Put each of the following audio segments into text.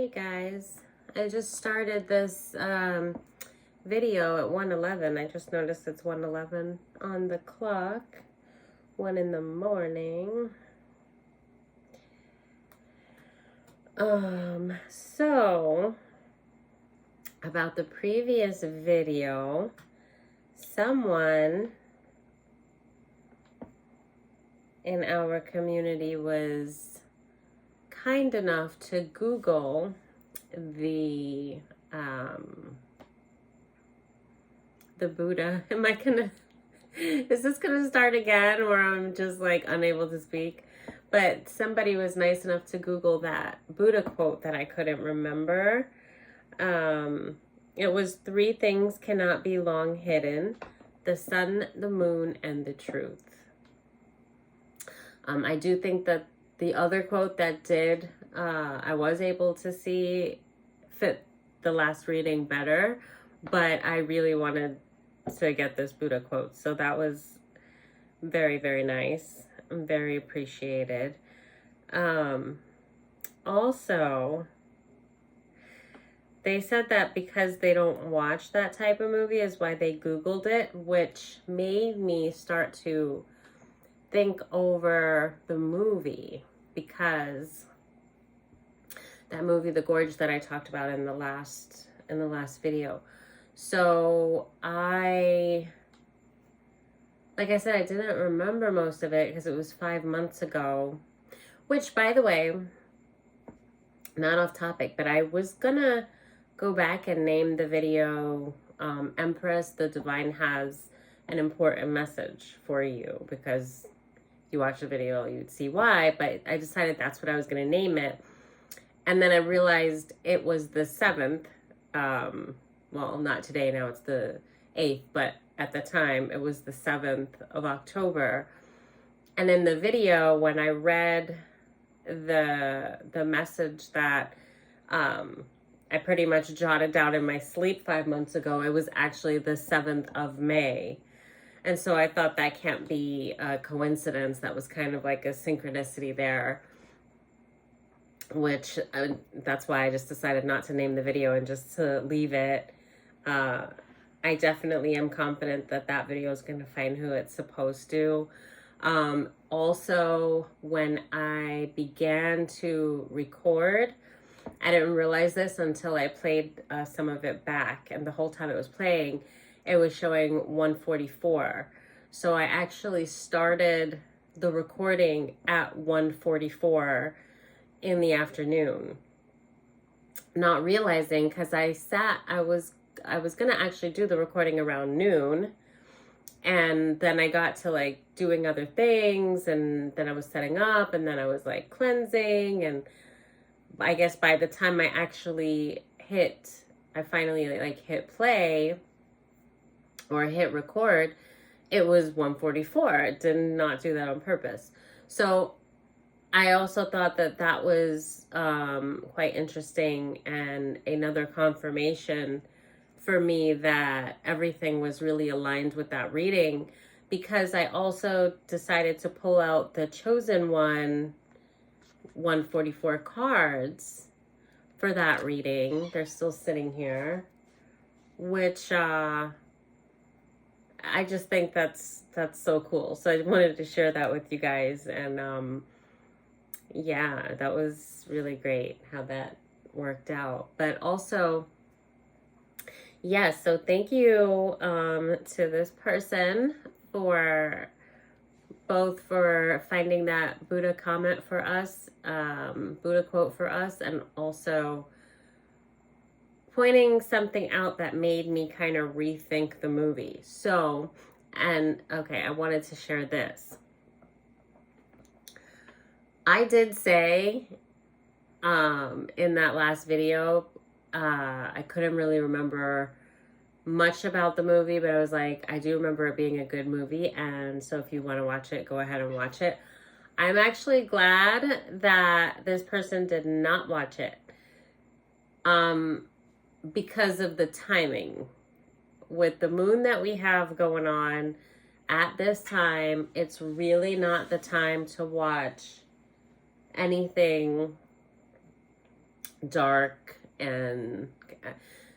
Hey guys, I just started this video at 1:11. I just noticed it's 1:11 on the clock, 1 in the morning. So about the previous video, someone in our community was kind enough to Google the Buddha. Is this gonna start again where I'm just like unable to speak? But somebody was nice enough to Google that Buddha quote that I couldn't remember. It was 3 things cannot be long hidden: the sun, the moon, and the truth. I do think that the other quote that I was able to see fit the last reading better, but I really wanted to get this Buddha quote. So that was very, very nice. Very appreciated. Also, they said that because they don't watch that type of movie is why they Googled it, which made me start to think over the movie, because that movie, The Gorge, that I talked about in the last video. So like I said, I didn't remember most of it because it was 5 months ago, which, by the way, not off topic, but I was gonna go back and name the video Empress, the Divine Has an Important Message for You, because you watch the video, you'd see why, but I decided that's what I was going to name it. And then I realized it was the 7th. Well, not today, now it's the 8th, but at the time it was the 7th of October. And in the video, when I read the message that I pretty much jotted down in my sleep 5 months ago, it was actually the 7th of May. And so I thought that can't be a coincidence. That was kind of like a synchronicity there, which that's why I just decided not to name the video and just to leave it. I definitely am confident that that video is going to find who it's supposed to. Also, when I began to record, I didn't realize this until I played some of it back, and the whole time it was playing, it was showing 1:44. So I actually started the recording at 1:44 in the afternoon, not realizing, because I was gonna actually do the recording around noon, and then I got to like doing other things, and then I was setting up, and then I was like cleansing, and I guess by the time I finally like hit play or hit record, it was 1:44. It did not do that on purpose. So I also thought that that was quite interesting, and another confirmation for me that everything was really aligned with that reading, because I also decided to pull out the Chosen One 144 cards for that reading. They're still sitting here, which I just think that's so cool. So I wanted to share that with you guys, and yeah, that was really great how that worked out. But also, yes, so thank you to this person for both for finding that Buddha comment for us, Buddha quote for us, and also pointing something out that made me kind of rethink the movie. So, and okay, I wanted to share this. I did say in that last video, I couldn't really remember much about the movie, but I was like, I do remember it being a good movie, and so if you want to watch it, go ahead and watch it. I'm actually glad that this person did not watch it, because of the timing. With the moon that we have going on at this time, it's really not the time to watch anything dark. And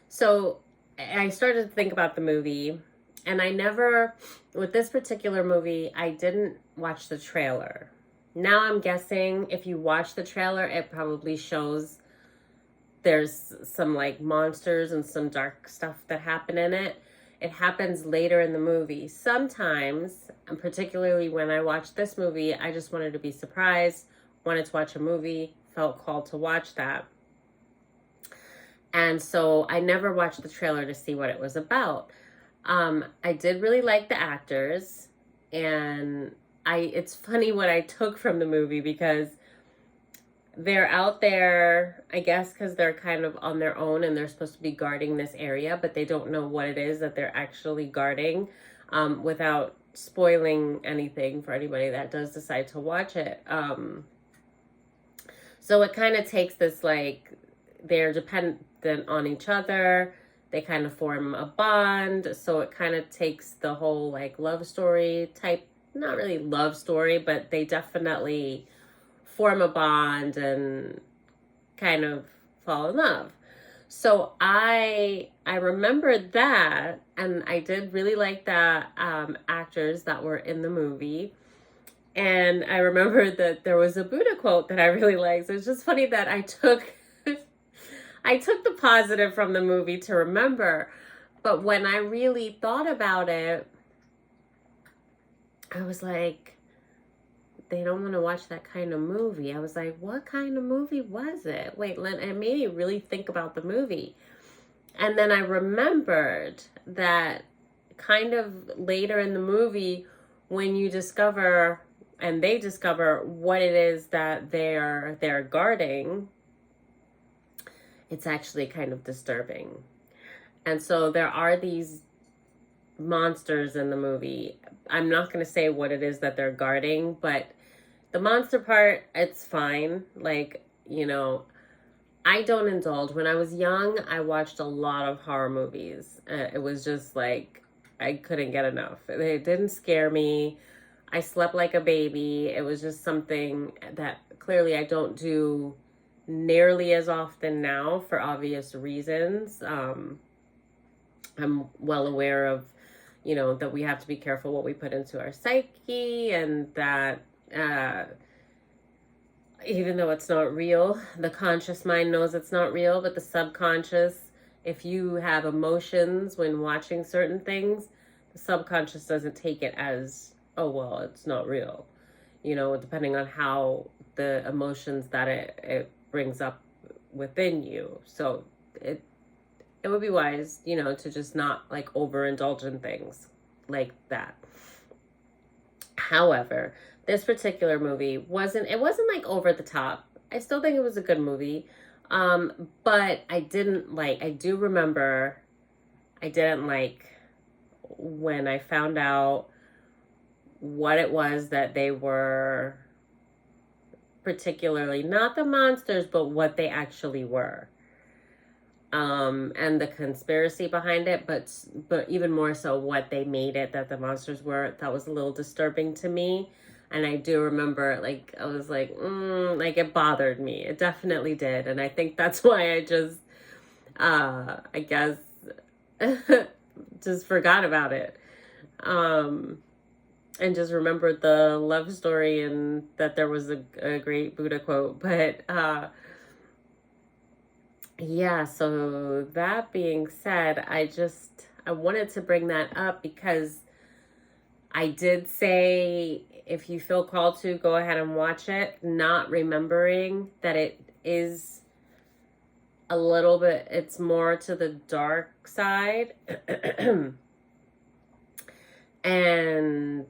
so I started to think about the movie, and I never, with this particular movie, I didn't watch the trailer. Now I'm guessing if you watch the trailer, it probably shows there's some like monsters and some dark stuff that happen in it. It happens later in the movie. Sometimes, and particularly when I watched this movie, I just wanted to be surprised, wanted to watch a movie, felt called to watch that. And so I never watched the trailer to see what it was about. I did really like the actors, and it's funny what I took from the movie, because they're out there, I guess, because they're kind of on their own and they're supposed to be guarding this area, but they don't know what it is that they're actually guarding, without spoiling anything for anybody that does decide to watch it. So it kind of takes this, like, they're dependent on each other. They kind of form a bond. So it kind of takes the whole, like, love story type, not really love story, but they definitely form a bond and kind of fall in love. So I remembered that, and I did really like the actors that were in the movie. And I remembered that there was a Buddha quote that I really liked. So it's just funny that I took I took the positive from the movie to remember, but when I really thought about it, I was like, they don't want to watch that kind of movie. I was like, what kind of movie was it? Wait, it made me really think about the movie. And then I remembered that kind of later in the movie, when you discover, and they discover what it is that they're guarding, it's actually kind of disturbing. And so there are these monsters in the movie. I'm not going to say what it is that they're guarding, but the monster part, it's fine. Like, I don't indulge. When I was young, I watched a lot of horror movies. It was just like, I couldn't get enough. It didn't scare me. I slept like a baby. It was just something that clearly I don't do nearly as often now for obvious reasons. I'm well aware of, that we have to be careful what we put into our psyche, and that even though it's not real, the conscious mind knows it's not real, but the subconscious, if you have emotions when watching certain things, the subconscious doesn't take it as, oh, well, it's not real, depending on how the emotions that it brings up within you. So it would be wise, to just not like overindulge in things like that. However, this particular movie wasn't like over the top. I still think it was a good movie. But I do remember I didn't like when I found out what it was that they were, particularly not the monsters, but what they actually were. And the conspiracy behind it, but even more so what they made it that the monsters were, that was a little disturbing to me. And I do remember, like, I was like, like, it bothered me. It definitely did. And I think that's why I just, I guess, just forgot about it. And just remembered the love story and that there was a great Buddha quote. But, yeah, so that being said, I wanted to bring that up because I did say, if you feel called to, go ahead and watch it, not remembering that it is a little bit, it's more to the dark side. And,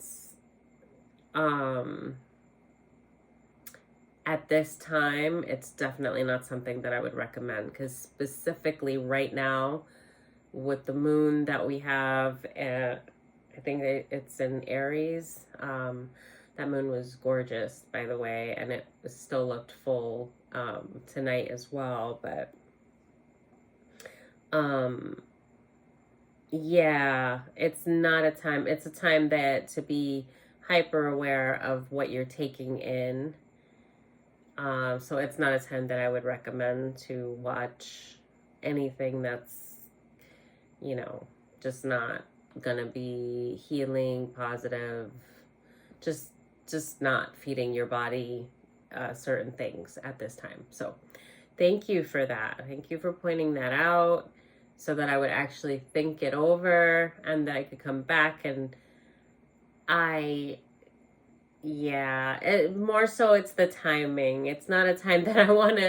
at this time, it's definitely not something that I would recommend, because specifically right now, with the moon that we have, I think it's in Aries. That moon was gorgeous, by the way, and it still looked full tonight as well. But yeah, it's not a time. It's a time that to be hyper aware of what you're taking in. So it's not a time that I would recommend to watch anything that's, you know, just not gonna be healing, positive, just just not feeding your body certain things at this time. So thank you for that. Thank you for pointing that out so that I would actually think it over and that I could come back and I yeah, more so it's the timing. It's not a time that I want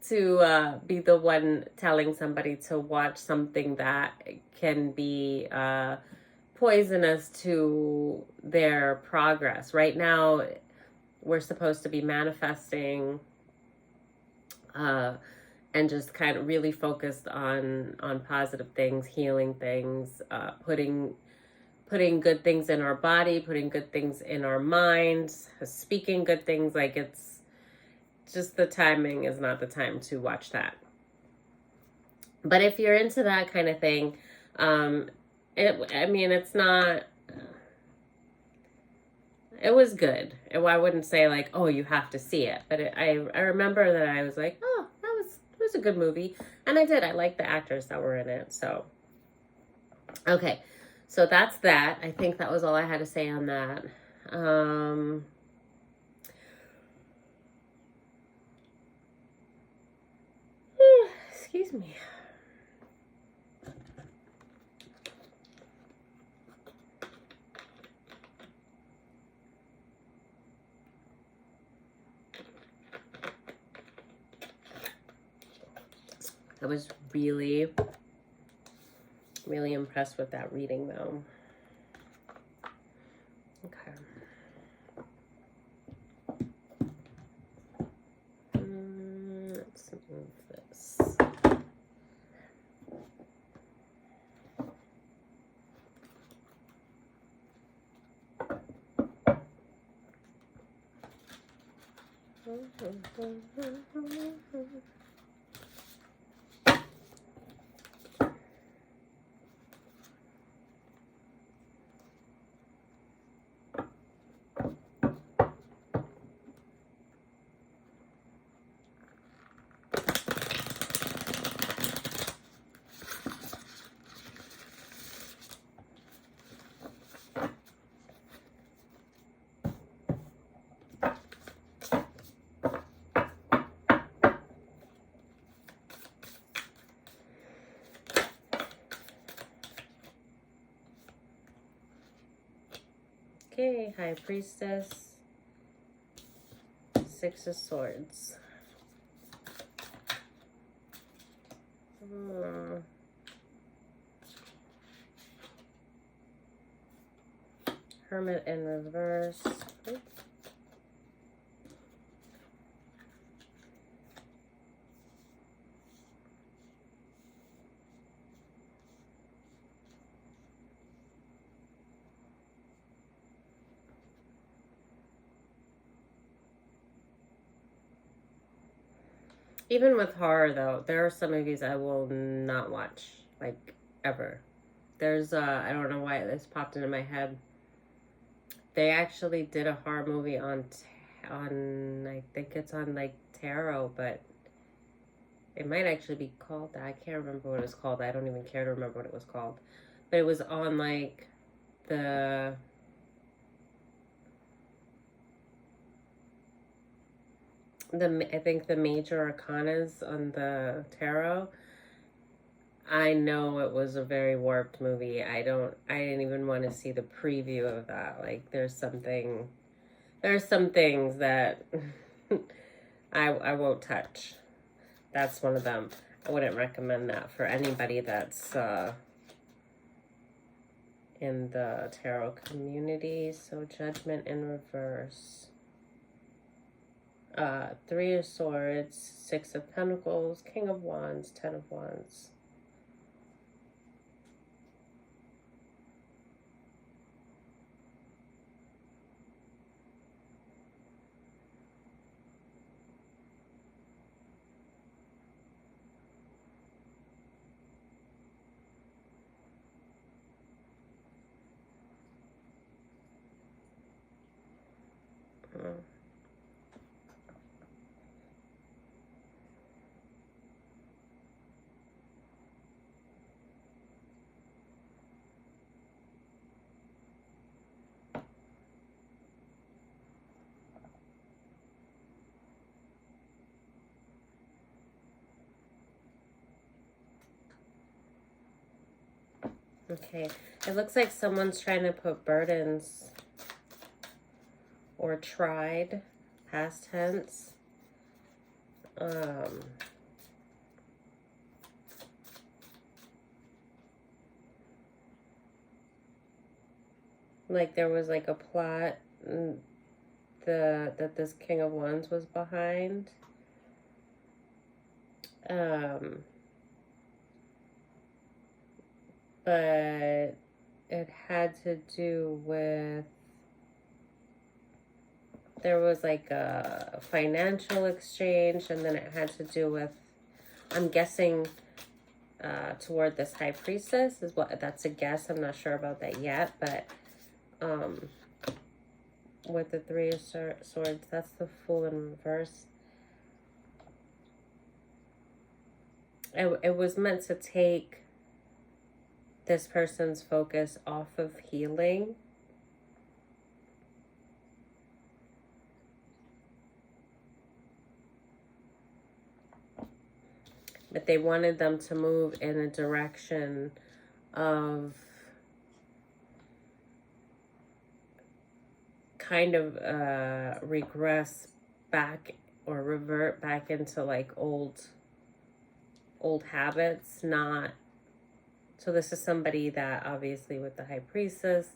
to be the one telling somebody to watch something that can be poisonous to their progress. Right now, we're supposed to be manifesting and just kind of really focused on positive things, healing things, putting good things in our body, putting good things in our minds, speaking good things. Like, it's just the timing is not the time to watch that. But if you're into that kind of thing, it's not. It was good. I wouldn't say like, oh, you have to see it, but I remember that I was like, oh, it was a good movie, and I did. I liked the actors that were in it. So, okay, so that's that. I think that was all I had to say on that. Excuse me. I was really, really impressed with that reading, though. Okay. Let's move this. Okay, High Priestess, Six of Swords. Hermit in reverse. Even with horror, though, there are some movies I will not watch, like, ever. There's, I don't know why this popped into my head. They actually did a horror movie on, I think it's on, like, Tarot, but it might actually be called that. I can't remember what it was called. I don't even care to remember what it was called. But it was on, like, I think the major arcanas on the tarot. I know it was a very warped movie. I didn't even want to see the preview of that. Like, there's some things that I won't touch. That's one of them. I wouldn't recommend that for anybody that's in the tarot community. So Judgment in reverse. Three of Swords, Six of Pentacles, King of Wands, Ten of Wands. Okay, it looks like someone's trying to put burdens, or tried, past tense. Like there was like a plot that this King of Wands was behind. But it had to do with, there was like a financial exchange, and then it had to do with, I'm guessing, toward this high priestess is what, that's a guess. I'm not sure about that yet, but with the Three of Swords, that's the Fool in reverse. It was meant to take this person's focus off of healing. But they wanted them to move in a direction of kind of regress back or revert back into like old habits. Not so this is somebody that, obviously with the High Priestess,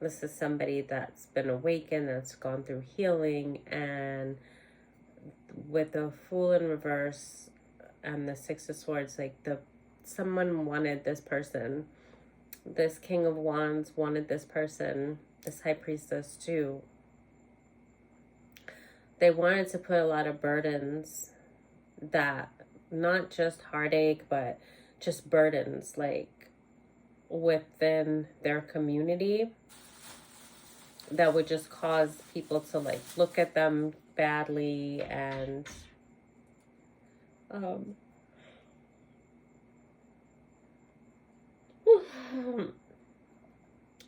this is somebody that's been awakened, that's gone through healing, and with the Fool in reverse and the Six of Swords, like someone wanted this person, this King of Wands wanted this person, this High Priestess too. They wanted to put a lot of burdens, that not just heartache, but just burdens, like within their community, that would just cause people to like look at them badly. And I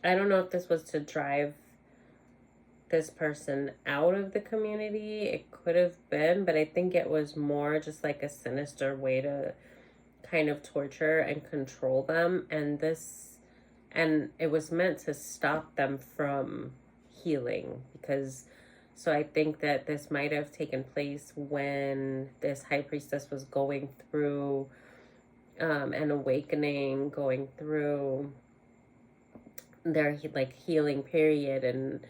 don't know if this was to drive this person out of the community. It could have been, but I think it was more just like a sinister way to kind of torture and control them. And it was meant to stop them from healing, because so I think that this might have taken place when this High Priestess was going through an awakening, going through their like healing period and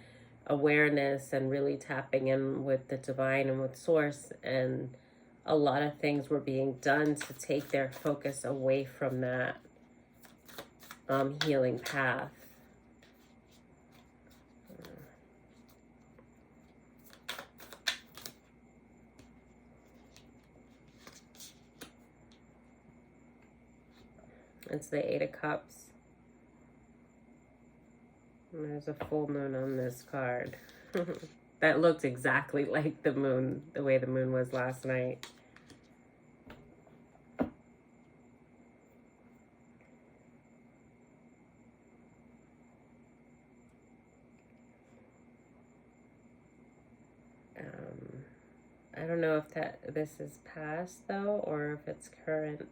awareness, and really tapping in with the divine and with source. And a lot of things were being done to take their focus away from that healing path. It's the Eight of Cups. And there's a full moon on this card. That looked exactly like the moon, the way the moon was last night. I don't know if this is past though, or if it's current.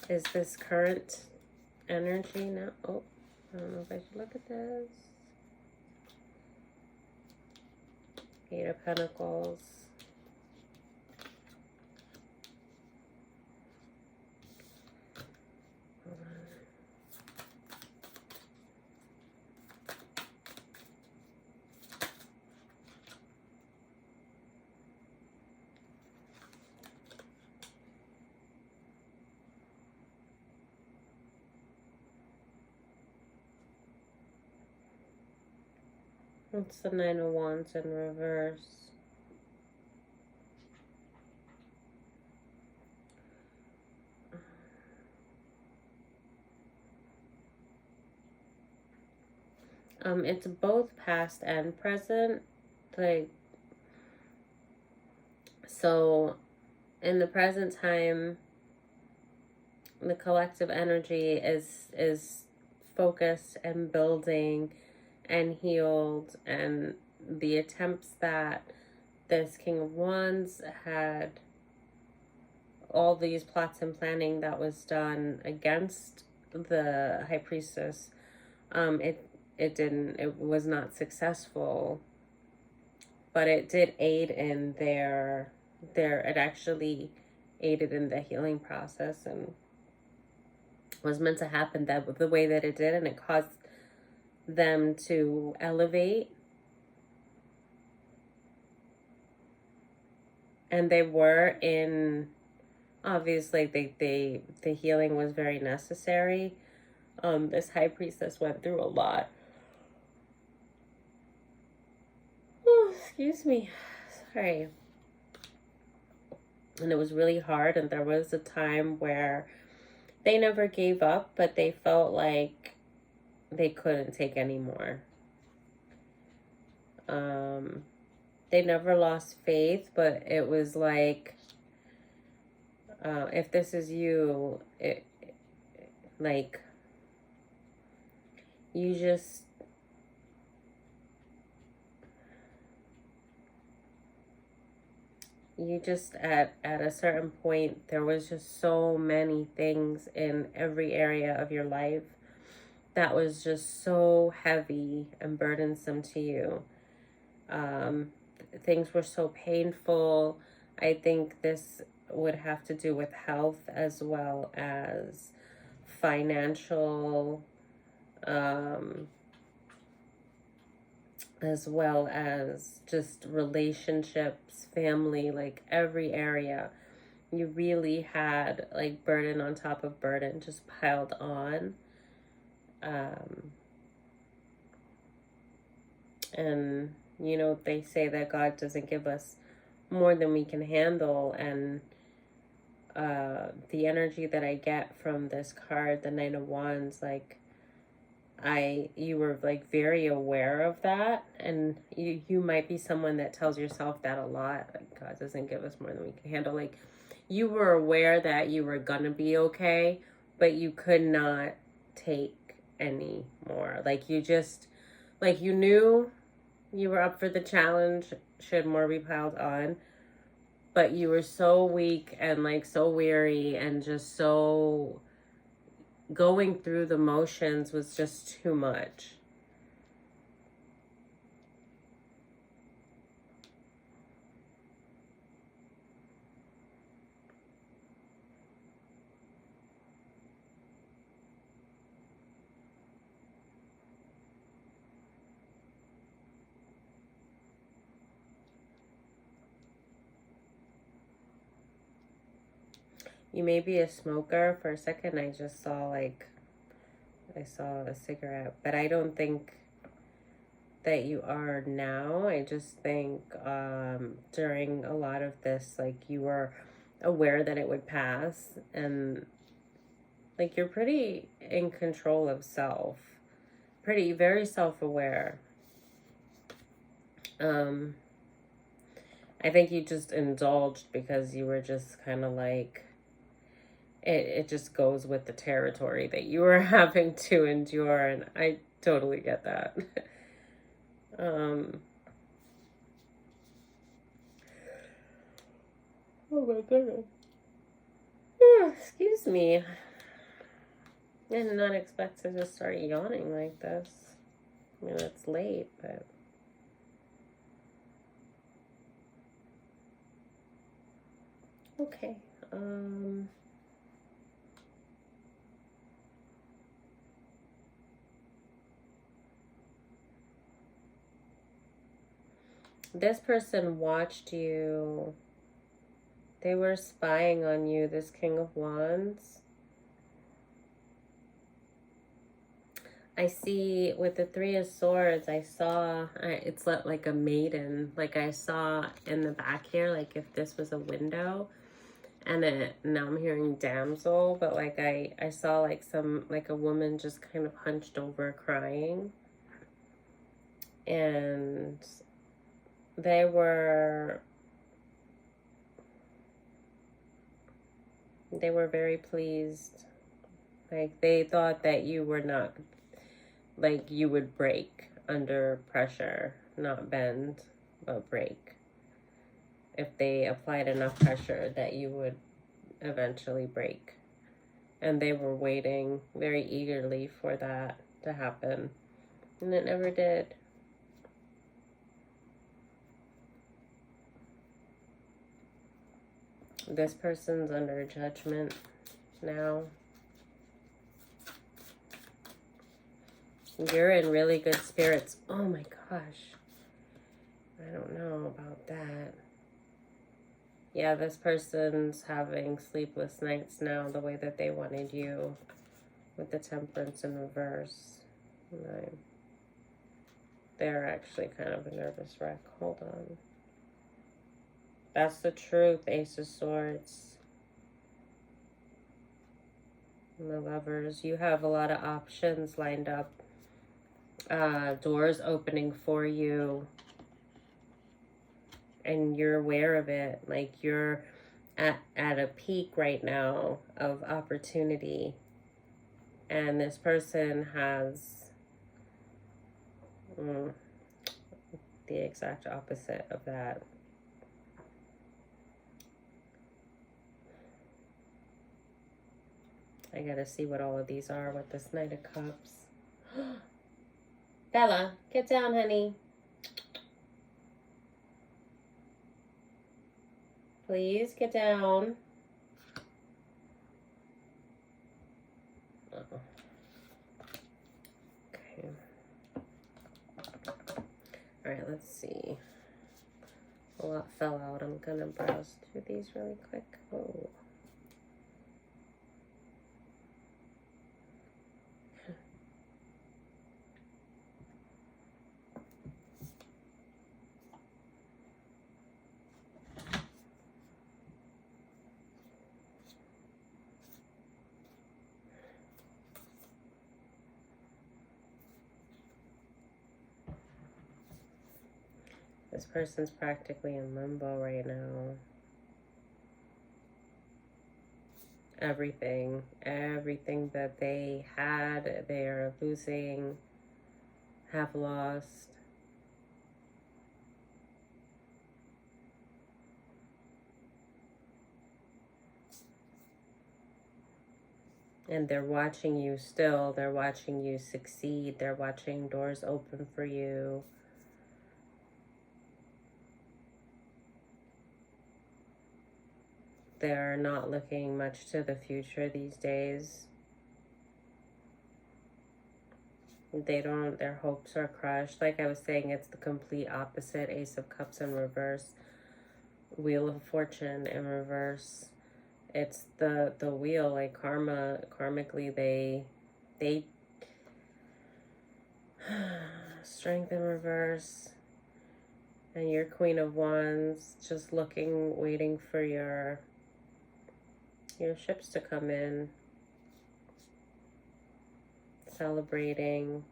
Is this current energy now? Oh, I don't know if I should look at this. Eight of Pentacles. It's the Nine of Wands in reverse. It's both past and present. Like, so in the present time, the collective energy is focused and building and healed, and the attempts that this King of Wands had all these plots and planning that was done against the high priestess, it was not successful, but it did aid in it actually aided in the healing process, and was meant to happen that the way that it did, and it caused them to elevate. And they were in, obviously the healing was very necessary. This high priestess went through a lot. Oh, excuse me. Sorry. And it was really hard, and there was a time where they never gave up, but they felt like they couldn't take any more. They never lost faith, but it was like, if this is you, like, you just, at a certain point, there was just so many things in every area of your life that was just so heavy and burdensome to you. Things were so painful. I think this would have to do with health as well as financial, as well as just relationships, family, like every area. You really had like burden on top of burden just piled on. And you know, they say that God doesn't give us more than we can handle, and the energy that I get from this card, the Nine of Wands, like, you were like very aware of that, and you might be someone that tells yourself that a lot, like God doesn't give us more than we can handle. Like, you were aware that you were gonna be okay, but you could not take any more. Like, you just, like, you knew you were up for the challenge should more be piled on, but you were so weak and like so weary, and just so going through the motions was just too much. You may be a smoker. For a second, I just saw like, I saw a cigarette, but I don't think that you are now. I just think during a lot of this, like, you were aware that it would pass, and like, you're pretty in control of self, very self-aware. I think you just indulged because you were just kind of like, it just goes with the territory that you were having to endure, and I totally get that. Oh my goodness. Excuse me. I did not expect to just start yawning like this. I mean, it's late, but okay. This person watched you. They were spying on you, this King of Wands. I see with the Three of Swords, I saw, it's like a maiden. Like, I saw in the back here, like if this was a window, and now I'm hearing damsel, but like I saw like a woman just kind of hunched over crying. And they were very pleased. Like, they thought that you were not, like, you would break under pressure, not bend, but break. If they applied enough pressure, that you would eventually break. And they were waiting very eagerly for that to happen. And it never did. This person's under judgment now. You're in really good spirits. Oh my gosh. I don't know about that. Yeah, this person's having sleepless nights now the way that they wanted you with the Temperance in reverse. They're actually kind of a nervous wreck. Hold on. That's the truth, Ace of Swords. And the Lovers. You have a lot of options lined up. Doors opening for you. And you're aware of it. Like, you're at a peak right now of opportunity. And this person has the exact opposite of that. I gotta see what all of these are with this Knight of Cups. Bella, get down, honey. Please get down. Uh-oh. Okay. Alright, let's see. A lot fell out. I'm gonna browse through these really quick. Oh. This person's practically in limbo right now. Everything that they had, they are losing, have lost. And they're watching you still. They're watching you succeed. They're watching doors open for you. They're not looking much to the future these days. Their hopes are crushed. Like I was saying, it's the complete opposite. Ace of Cups in reverse. Wheel of Fortune in reverse. It's the wheel, like karmically they Strength in reverse. And your Queen of Wands just looking, waiting for your ships to come in. Celebrating.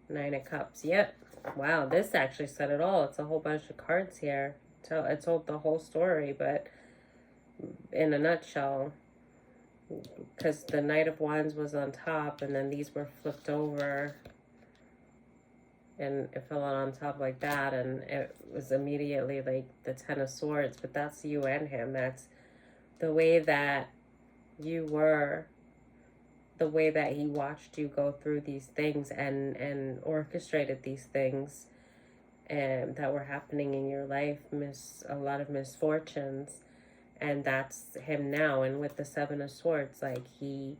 Nine of Cups. Yep. Wow, this actually said it all. It's a whole bunch of cards here. It told the whole story, but in a nutshell. Because the Knight of Wands was on top, and then these were flipped over. And it fell out on top like that, and it was immediately like the Ten of Swords. But that's you and him. That's the way that you were, the way that he watched you go through these things and orchestrated these things and that were happening in your life, a lot of misfortunes. And that's him now. And with the Seven of Swords, like he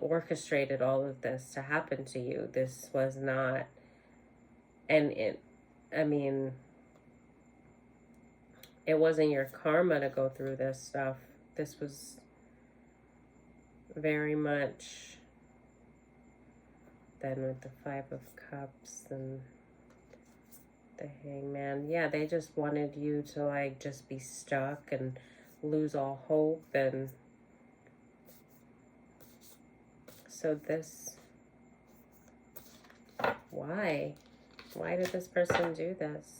orchestrated all of this to happen to you. This was not, it wasn't your karma to go through this stuff. This was very much, then with the Five of Cups and the Hangman. Yeah, they just wanted you to like just be stuck and lose all hope. And so this, why did this person do this?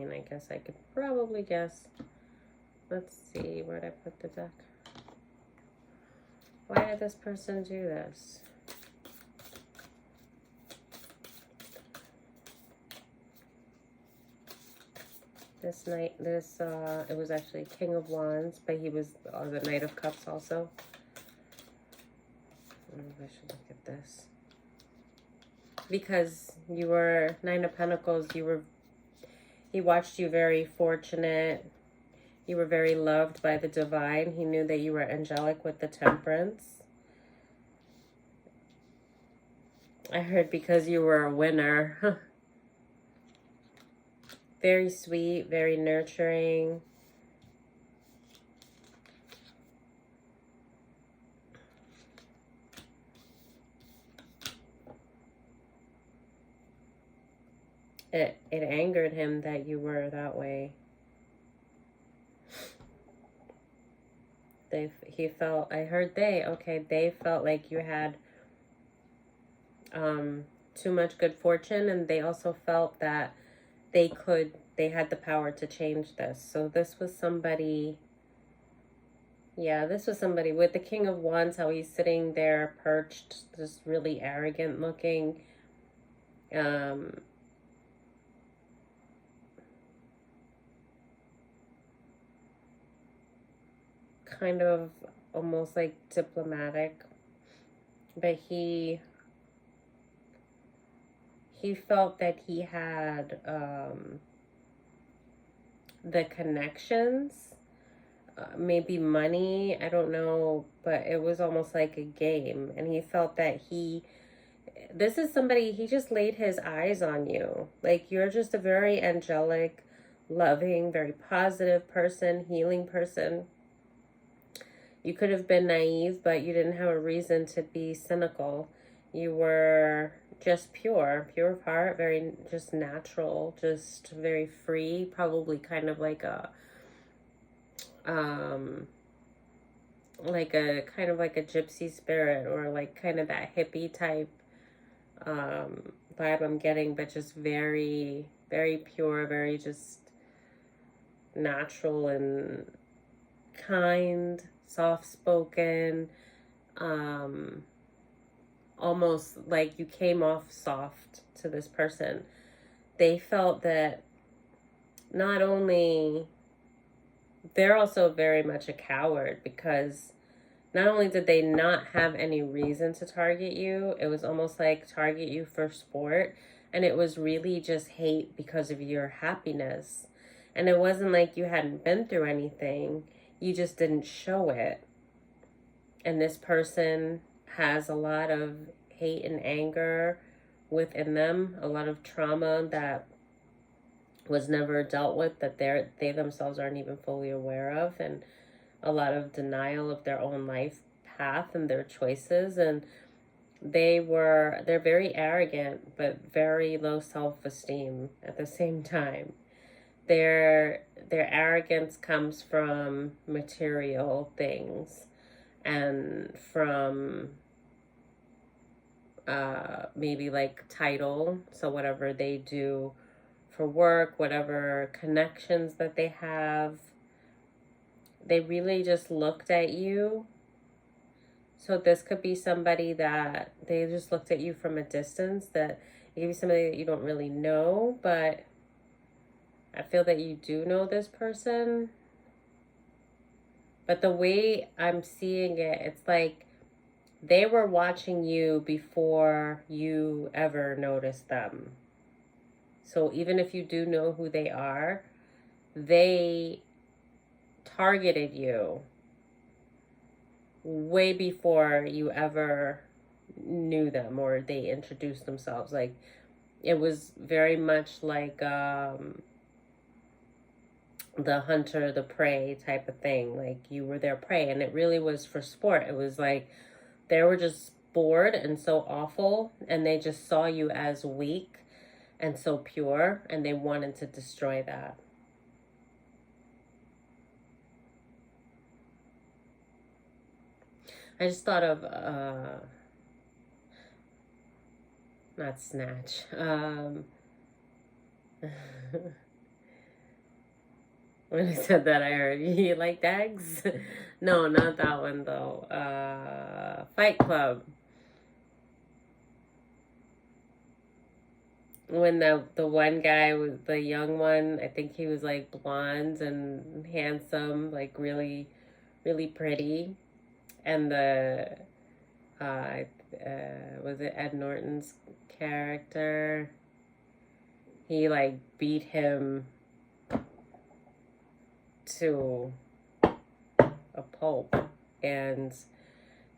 I guess I could probably guess. Let's see, where'd I put the deck? Why did this person do this? This night, it was actually King of Wands, but he was the Knight of Cups also. I don't know if I should look at this. Because you were Nine of Pentacles, he watched you very fortunate. You were very loved by the divine. He knew that you were angelic with the Temperance. I heard because you were a winner. Very sweet, very nurturing. It angered him that you were that way. He felt, I heard they felt like you had too much good fortune, and they also felt that they had the power to change this. So this was somebody, yeah, this was somebody with the King of Wands, how he's sitting there perched, just really arrogant looking. Kind of almost like diplomatic, but he felt that he had the connections, maybe money, I don't know, but it was almost like a game. And he felt that this is somebody, he just laid his eyes on you. Like, you're just a very angelic, loving, very positive person, healing person. You could have been naive, but you didn't have a reason to be cynical. You were just pure of heart, very just natural, just very free, probably kind of like a kind of like a gypsy spirit, or like kind of that hippie type vibe I'm getting, but just very, very pure, very just natural and kind, soft-spoken, almost like you came off soft to this person. They felt that not only, they're also very much a coward, because not only did they not have any reason to target you, it was almost like target you for sport, and it was really just hate because of your happiness. And it wasn't like you hadn't been through anything, you just didn't show it. And this person has a lot of hate and anger within them, a lot of trauma that was never dealt with, that they themselves aren't even fully aware of, and a lot of denial of their own life path and their choices. And they're very arrogant, but very low self-esteem at the same time. Their arrogance comes from material things, and from maybe like title. So whatever they do for work, whatever connections that they have, they really just looked at you. So this could be somebody that they just looked at you from a distance, that it could be somebody that you don't really know, but I feel that you do know this person. But the way I'm seeing it, it's like they were watching you before you ever noticed them. So even if you do know who they are, they targeted you way before you ever knew them, or they introduced themselves. Like, it was very much like the hunter, the prey type of thing. Like, you were their prey, and it really was for sport. It was like they were just bored and so awful, and they just saw you as weak and so pure, and they wanted to destroy that. I just thought of not Snatch. When I said that, I heard, you like Dags? No, not that one though. Fight Club. when the one guy was the young one, I think he was like blonde and handsome, like really, really pretty. And the uh, was it Ed Norton's character? He like beat him to a pulp, and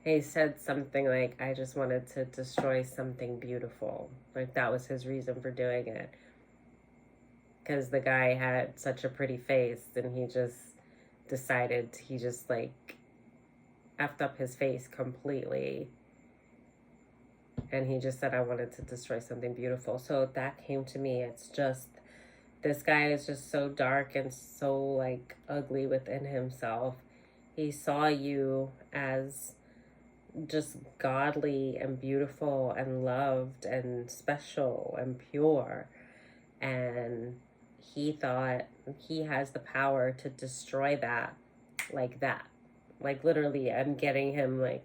he said something like, I just wanted to destroy something beautiful. Like that was his reason for doing it. Because the guy had such a pretty face, and he just decided, he just like effed up his face completely. And he just said, I wanted to destroy something beautiful. So that came to me. It's just, this guy is just so dark and so like ugly within himself. He saw you as just godly and beautiful and loved and special and pure. And he thought he has the power to destroy that like that. Like literally, I'm getting him like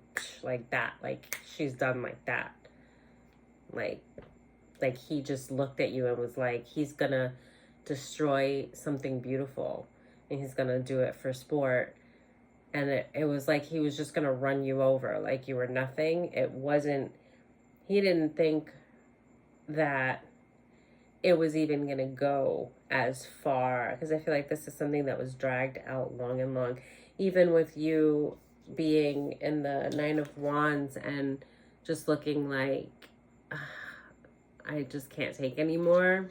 that. Like she's done like that. Like he just looked at you and was like, he's gonna destroy something beautiful, and he's gonna do it for sport. And it was like he was just gonna run you over like you were nothing. It wasn't, he didn't think that it was even gonna go as far, because I feel like this is something that was dragged out long and long, even with you being in the Nine of Wands and just looking like, I just can't take anymore.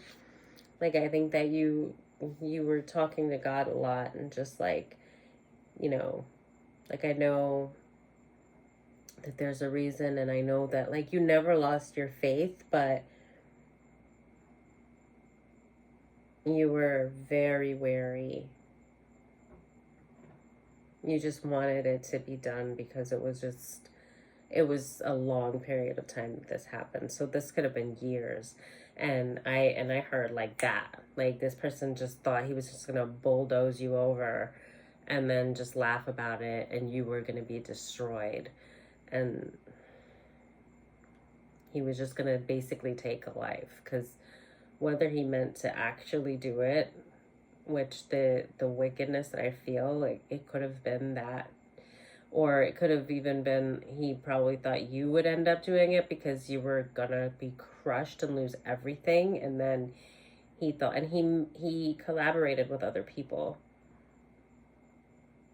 Like I think that you were talking to God a lot, and just like, you know, like I know that there's a reason, and I know that like you never lost your faith, but you were very wary. You just wanted it to be done because it was a long period of time that this happened. So this could have been years. And I heard like that. Like this person just thought he was just gonna bulldoze you over and then just laugh about it, and you were gonna be destroyed. And he was just gonna basically take a life, because whether he meant to actually do it, which the wickedness that I feel like, it could have been that, or it could have even been he probably thought you would end up doing it because you were gonna be crushed and lose everything. And then he thought, and he collaborated with other people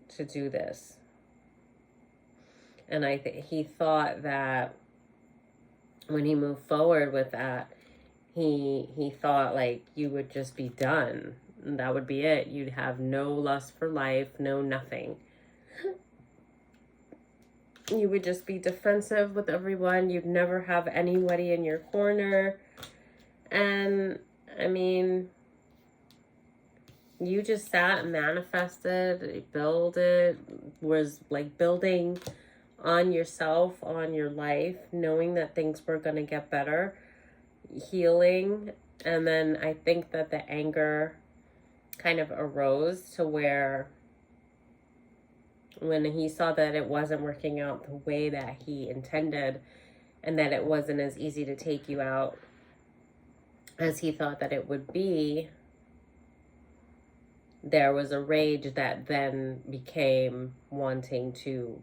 to do this. And I think he thought that when he moved forward with that, he thought like you would just be done. And that would be it. You'd have no lust for life, no nothing. You would just be defensive with everyone. You'd never have anybody in your corner. And I mean, you just sat and manifested, built it, was like building on yourself, on your life, knowing that things were going to get better, healing. And then I think that the anger kind of arose to where when he saw that it wasn't working out the way that he intended, and that it wasn't as easy to take you out as he thought that it would be, there was a rage that then became wanting to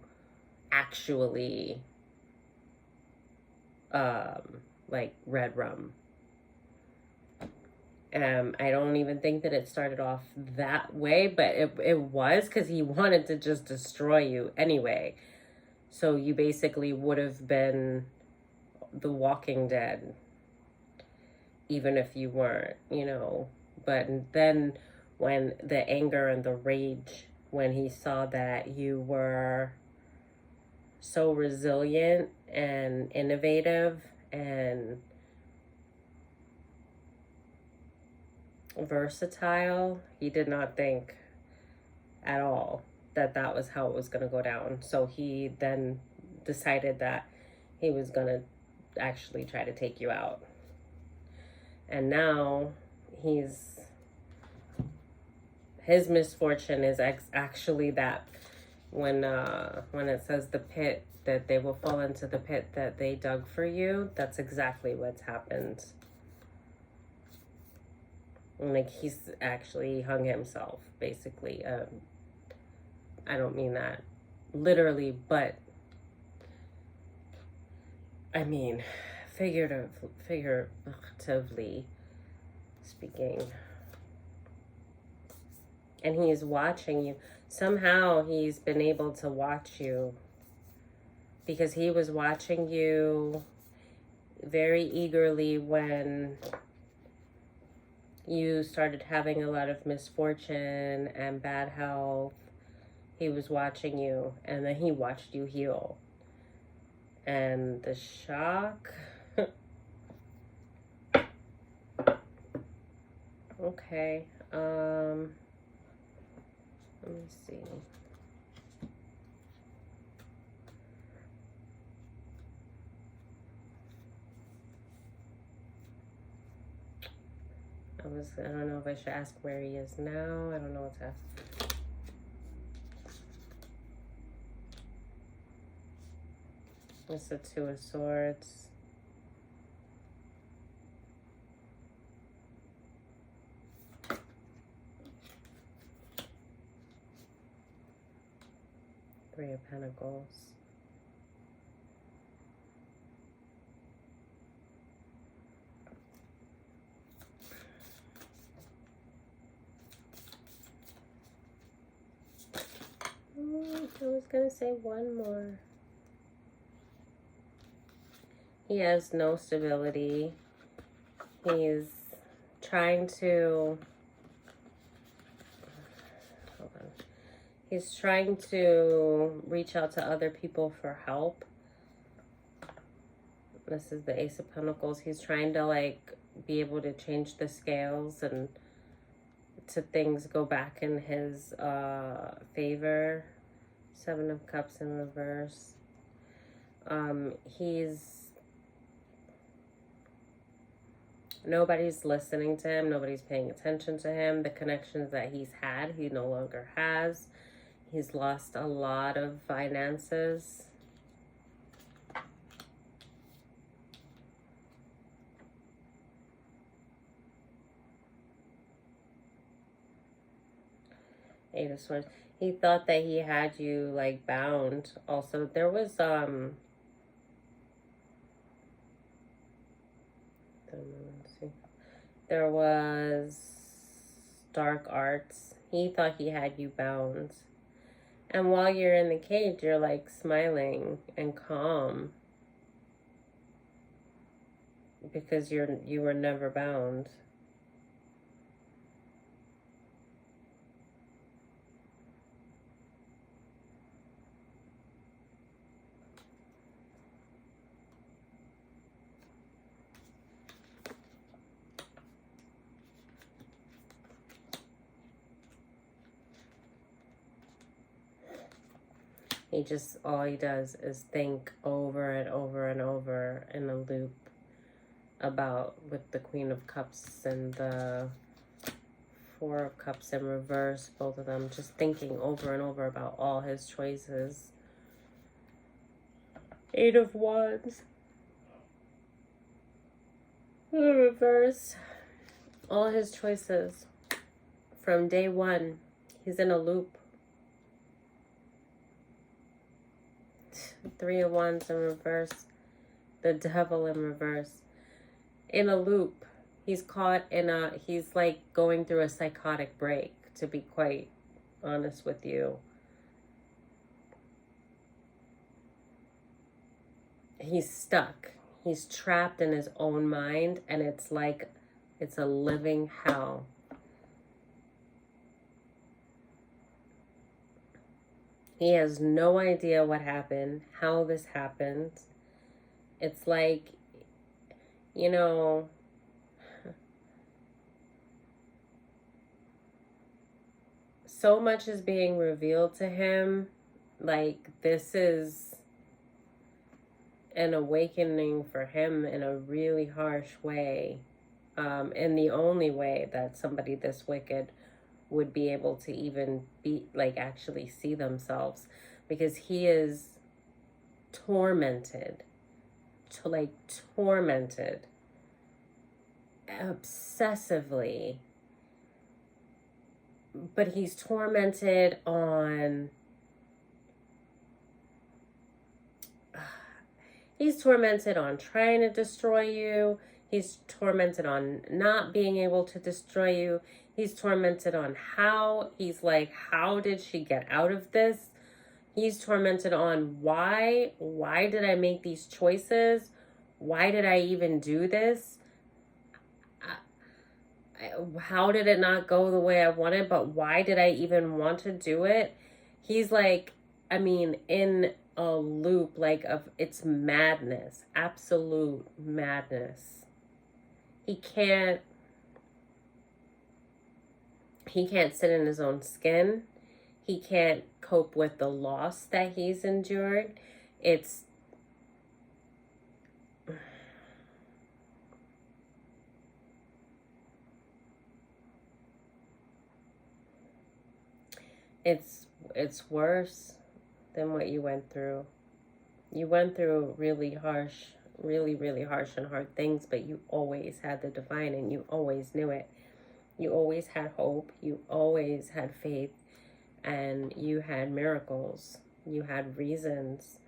actually like red rum. I don't even think that it started off that way, but it was, because he wanted to just destroy you anyway. So you basically would have been the Walking Dead, even if you weren't, you know. But then when the anger and the rage, when he saw that you were so resilient and innovative and versatile, he did not think at all that that was how it was going to go down. So he then decided that he was going to actually try to take you out. And now his misfortune is actually that when it says the pit, that they will fall into the pit that they dug for you, that's exactly what's happened. Like, he's actually hung himself, basically. I don't mean that literally, but I mean figuratively speaking. And he's watching you. Somehow he's been able to watch you, because he was watching you very eagerly when you started having a lot of misfortune and bad health. He was watching you, and then he watched you heal. And the shock. Okay. Let me see. I don't know if I should ask where he is now. I don't know what to ask. It's the Two of Swords. Three of Pentacles. I was gonna say one more. He has no stability. He's trying to... Hold on. He's trying to reach out to other people for help. This is the Ace of Pentacles. He's trying to, like, be able to change the scales and to things go back in his favor. Seven of Cups in reverse. Nobody's listening to him. Nobody's paying attention to him. The connections that he's had, he no longer has. He's lost a lot of finances. Eight of Swords. He thought that he had you, like, bound. Also, there was, there was dark arts. He thought he had you bound. And while you're in the cage, you're, like, smiling and calm. Because you were never bound. All he does is think over and over and over in a loop about, with the Queen of Cups and the Four of Cups in reverse, both of them, just thinking over and over about all his choices. Eight of Wands. In reverse, all his choices. From day one, he's in a loop. Three of Wands in reverse. The Devil in reverse. In a loop. He's caught in he's like going through a psychotic break, to be quite honest with you. He's stuck. He's trapped in his own mind, and it's like, it's a living hell. He has no idea what happened, how this happened. It's like, you know, so much is being revealed to him. Like, this is an awakening for him in a really harsh way. In the only way that somebody this wicked would be able to even be, like, actually see themselves, because he is tormented, tormented obsessively but he's tormented on trying to destroy you. He's tormented on not being able to destroy you. He's tormented on how. He's like, how did she get out of this? He's tormented on why. Why did I make these choices? Why did I even do this? How did it not go the way I wanted? But why did I even want to do it? He's like, I mean, in a loop, like, of it's madness, absolute madness. He can't sit in his own skin. He can't cope with the loss that he's endured. It's it's worse than what you went through. You went through really harsh, really harsh and hard things, but you always had the divine and you always knew it. You always had hope. You always had faith, and you had miracles. You had reasons.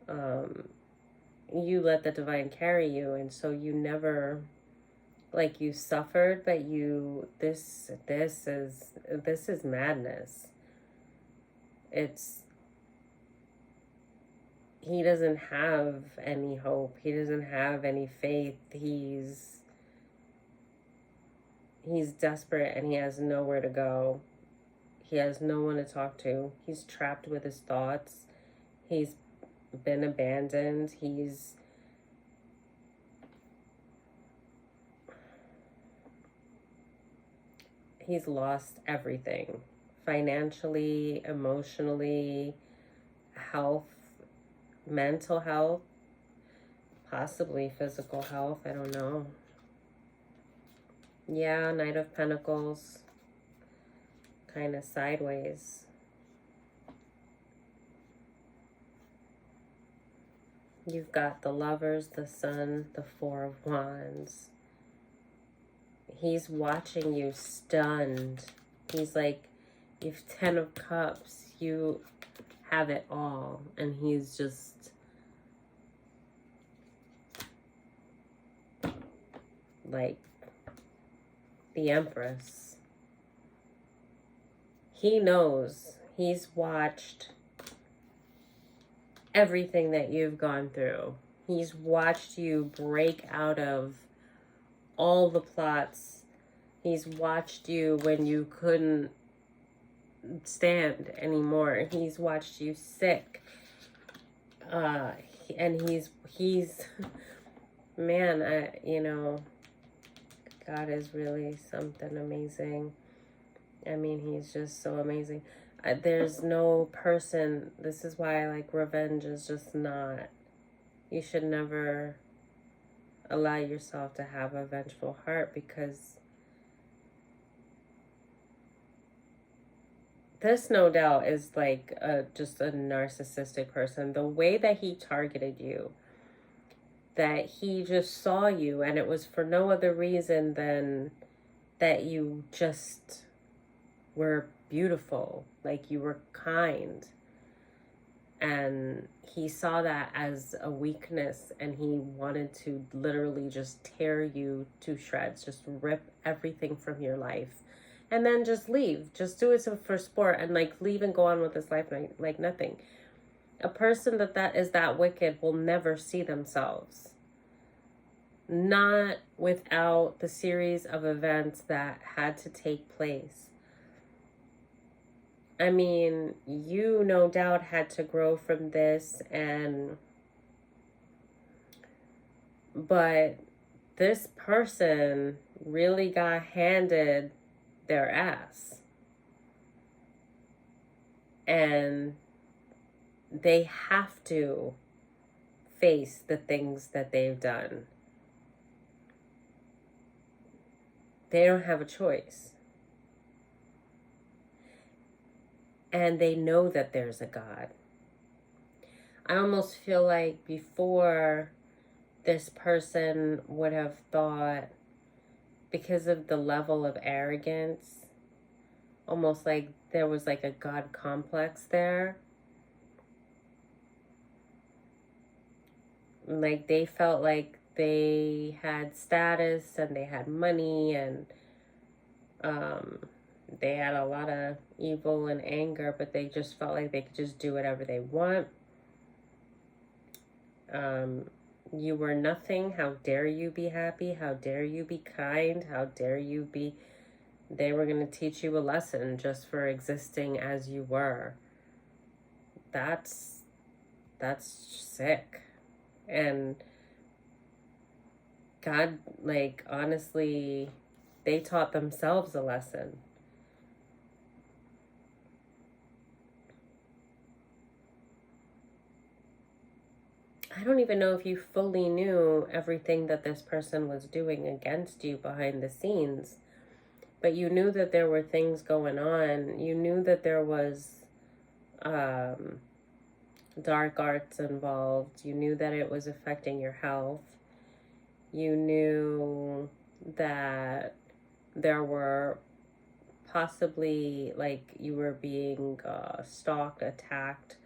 You let the divine carry you, and so you never, like, you suffered, but this is madness. He doesn't have any hope. He doesn't have any faith. He's desperate and he has nowhere to go. He has no one to talk to. He's trapped with his thoughts. He's been abandoned. He's lost everything. Financially, emotionally, health, mental health, possibly physical health, I don't know. Yeah, Knight of Pentacles, kind of sideways. You've got the Lovers, the Sun, the Four of Wands. He's watching you stunned. He's like, you've 10 of Cups. You have it all. And he's just like the Empress. He knows. He's watched everything that you've gone through. He's watched you break out of all the plots. He's watched you when you couldn't stand anymore. He's watched you sick. And he's man, God is really something amazing. I mean, he's just so amazing. There's no person, this is why, like, revenge is just not, you should never allow yourself to have a vengeful heart, because this, no doubt, is like just a narcissistic person. The way that he targeted you, that he just saw you, and it was for no other reason than that you just were beautiful, like you were kind. And he saw that as a weakness, and he wanted to literally just tear you to shreds, just rip everything from your life, and then just leave. Just do it for sport, and like leave and go on with his life like nothing. A person that is that wicked will never see themselves. Not without the series of events that had to take place. I mean, you no doubt had to grow from this, but this person really got handed their ass. And they have to face the things that they've done. They don't have a choice. And they know that there's a God. I almost feel like before, this person would have thought, because of the level of arrogance almost like there was like a God complex there. Like they felt like they had status and they had money and um, they had a lot of evil and anger, but they just felt like they could just do whatever they want. You were nothing. How dare you be happy? How dare you be kind? How dare you be... They were going to teach you a lesson just for existing as you were. That's sick. And God, like, honestly, they taught themselves a lesson. I don't even know if you fully knew everything that this person was doing against you behind the scenes, but you knew that there were things going on. You knew that there was dark arts involved. You knew that it was affecting your health. You knew that there were possibly, like, you were being stalked, attacked.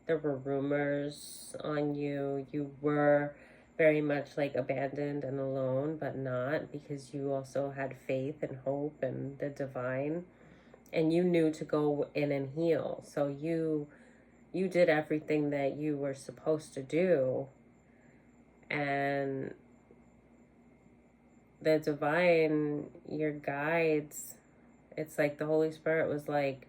There were rumors on you. You were very much like abandoned and alone, but not, because you also had faith and hope and the divine, and you knew to go in and heal. So you did everything that you were supposed to do, and the divine, your guides, it's like the Holy Spirit was like,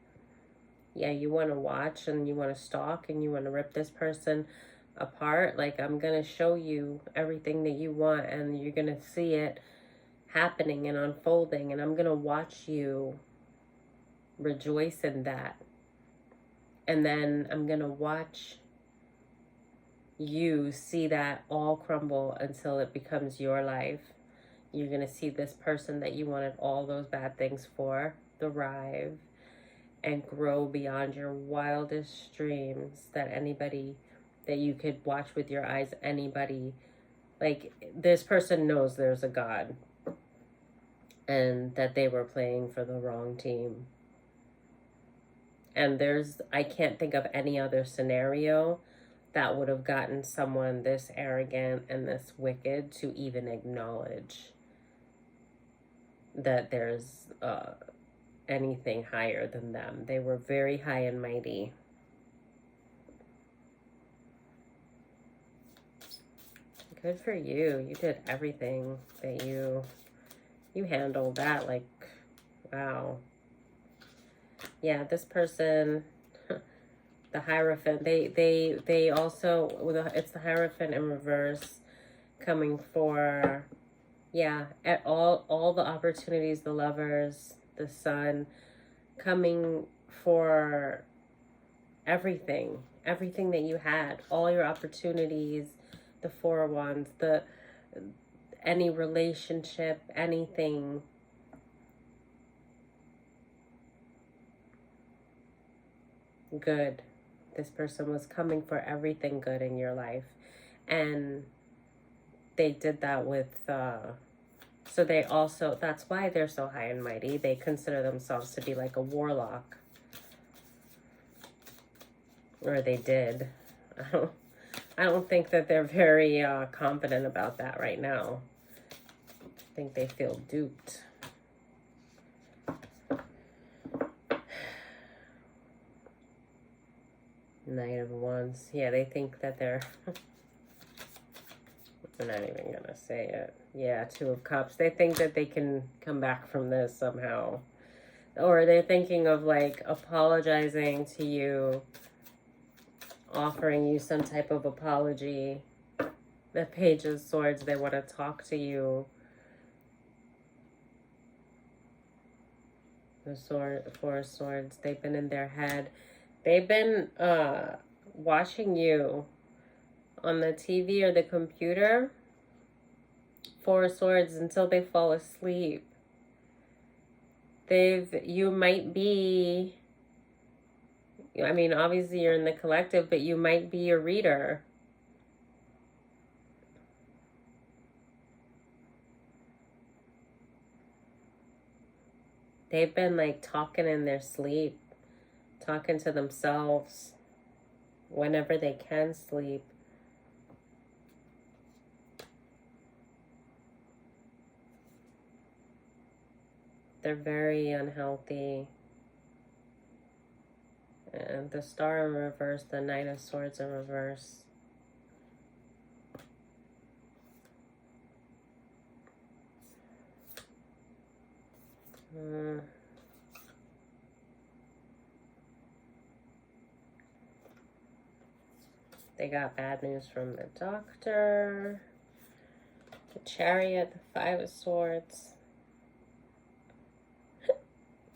yeah, you want to watch and you want to stalk and you want to rip this person apart. Like, I'm going to show you everything that you want, and you're going to see it happening and unfolding, and I'm going to watch you rejoice in that. And then I'm going to watch you see that all crumble until it becomes your life. You're going to see this person that you wanted all those bad things for thrive and grow beyond your wildest dreams that anybody that you could watch with your eyes, anybody, like, this person knows there's a God and that they were playing for the wrong team. And I can't think of any other scenario that would have gotten someone this arrogant and this wicked to even acknowledge that there's anything higher than them. They were very high and mighty. Good for you. You did everything that you handled that, like, wow. Yeah, this person, the Hierophant, they also, it's the Hierophant in reverse, coming for, yeah, at all the opportunities, the Lovers, the Sun, coming for everything that you had, all your opportunities, the Four of Wands, any relationship, anything. Good. This person was coming for everything good in your life, and they did that with so they also, that's why they're so high and mighty. They consider themselves to be like a warlock, or they did. I don't think that they're very confident about that right now. I think they feel duped. Knight of Wands. Yeah, they think that they're... I'm not even gonna say it. Yeah, Two of Cups. They think that they can come back from this somehow. Or they're thinking of, like, apologizing to you, offering you some type of apology. The Page of Swords, they want to talk to you. The Four of Swords, they've been in their head. They've been watching you on the TV or the computer, Four of Swords, until they fall asleep. You might be, I mean, obviously you're in the collective, but you might be a reader. They've been like talking in their sleep, talking to themselves whenever they can sleep. They're very unhealthy. And the Star in reverse, the Knight of Swords in reverse. They got bad news from the Doctor. The Chariot, the Five of Swords.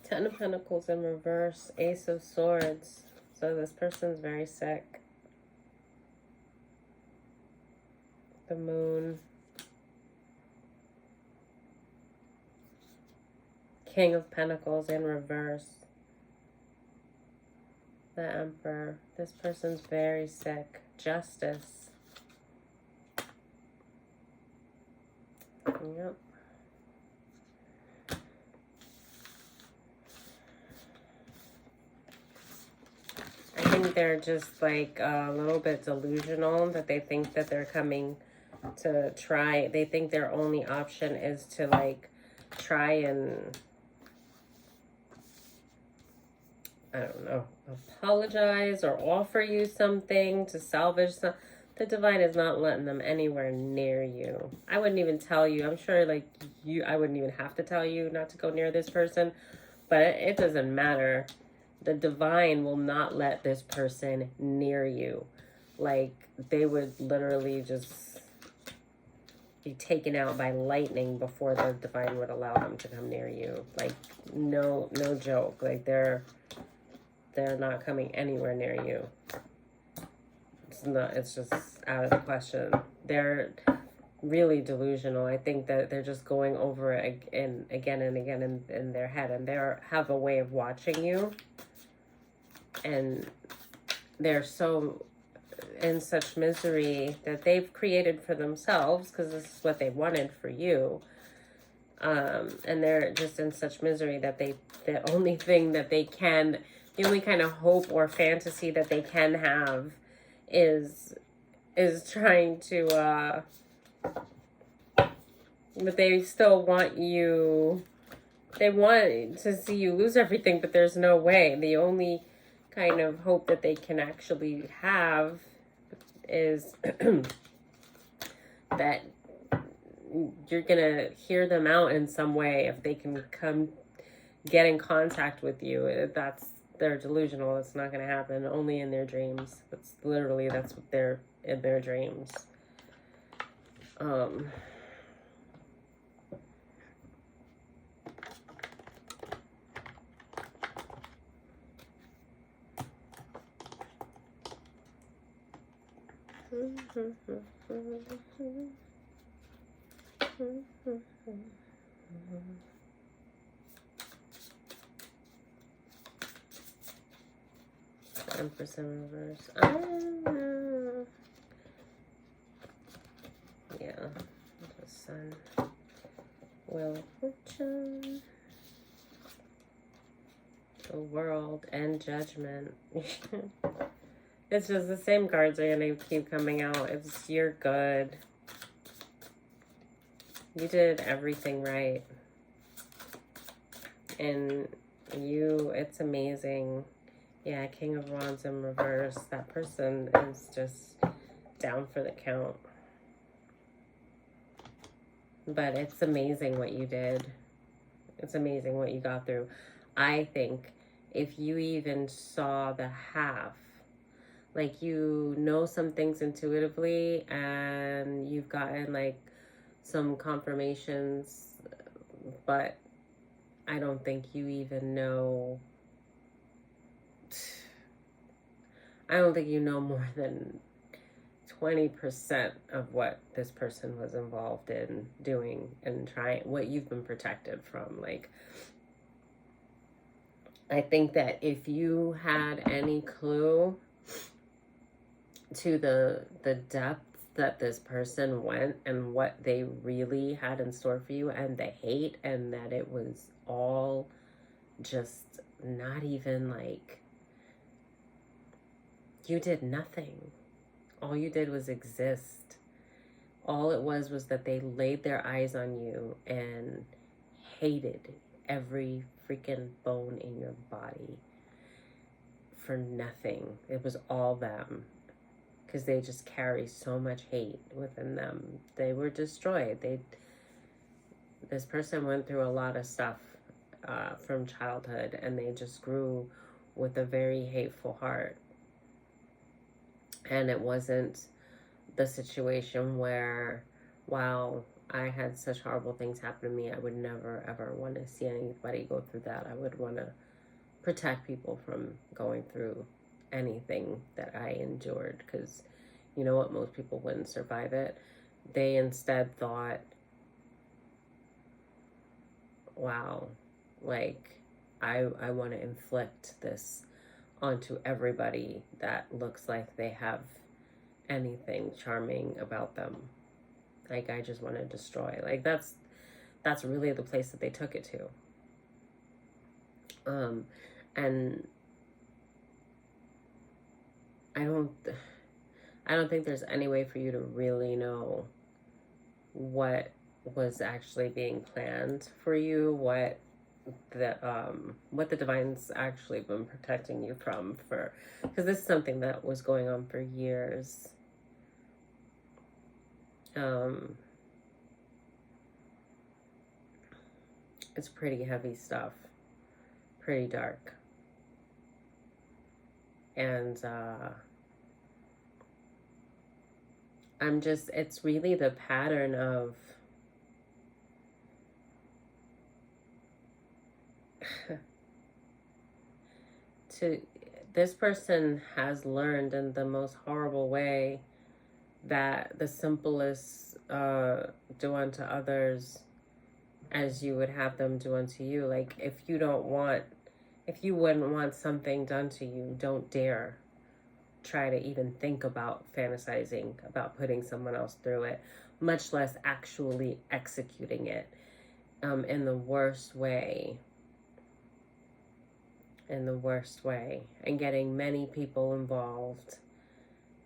Ten of Pentacles in reverse, Ace of Swords. So this person's very sick. The Moon. King of Pentacles in reverse. The Emperor. This person's very sick. Justice. Yep. I think they're just like a little bit delusional, that they think that they're coming to try. They think their only option is to like try and, I don't know, apologize or offer you something to salvage some. The divine is not letting them anywhere near you. I wouldn't even tell you. I'm sure like I wouldn't even have to tell you not to go near this person, but it doesn't matter. The divine will not let this person near you. Like they would literally just be taken out by lightning before the divine would allow them to come near you. Like no joke. Like they're not coming anywhere near you. It's just out of the question. They're really delusional. I think that they're just going over it again and again in their head, and they have a way of watching you, and they're so in such misery that they've created for themselves, because this is what they wanted for you, and they're just in such misery that the only thing that they can, the only kind of hope or fantasy that they can have is trying to but they still want you, they want to see you lose everything, but there's no way. The only kind of hope that they can actually have is that you're gonna hear them out in some way. If they can come get in contact with you, they're delusional. It's not going to happen. Only in their dreams. That's what they're in their dreams. Empress in reverse. Yeah. The Sun. Wheel of Fortune. The World and Judgment. It's just the same cards are going to keep coming out. It's, you're good. You did everything right. And it's amazing. Yeah, King of Wands in reverse. That person is just down for the count. But it's amazing what you did. It's amazing what you got through. I think if you even saw the half, like you know some things intuitively and you've gotten like some confirmations, but I don't think you even know. I don't think you know more than 20% of what this person was involved in doing and trying, what you've been protected from. Like, I think that if you had any clue to the depth that this person went and what they really had in store for you, and the hate, and that it was all just not even like, you did nothing. All you did was exist. All it was that they laid their eyes on you and hated every freaking bone in your body for nothing. It was all them, because they just carry so much hate within them. They were destroyed. This person went through a lot of stuff from childhood, and they just grew with a very hateful heart. And it wasn't the situation where, while I had such horrible things happen to me, I would never ever want to see anybody go through that. I would want to protect people from going through anything that I endured, because you know what, most people wouldn't survive it. They instead thought, wow, like I want to inflict this onto everybody that looks like they have anything charming about them. Like, I just want to destroy. Like, that's really the place that they took it to. And I don't think there's any way for you to really know what was actually being planned for you, what the divine's actually been protecting you from, for, because this is something that was going on for years. It's pretty heavy stuff, pretty dark, and it's really the pattern of this person has learned in the most horrible way that the simplest do unto others as you would have them do unto you. Like, if you wouldn't want something done to you, don't dare try to even think about fantasizing about putting someone else through it, much less actually executing it in the worst way, and getting many people involved,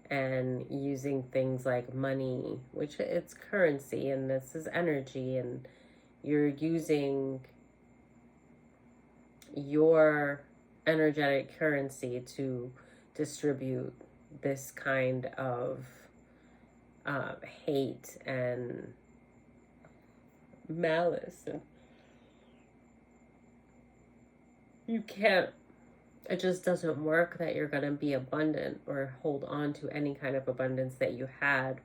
and using things like money, which it's currency, and this is energy, and you're using your energetic currency to distribute this kind of hate and malice. And you can't, it just doesn't work that you're going to be abundant or hold on to any kind of abundance that you had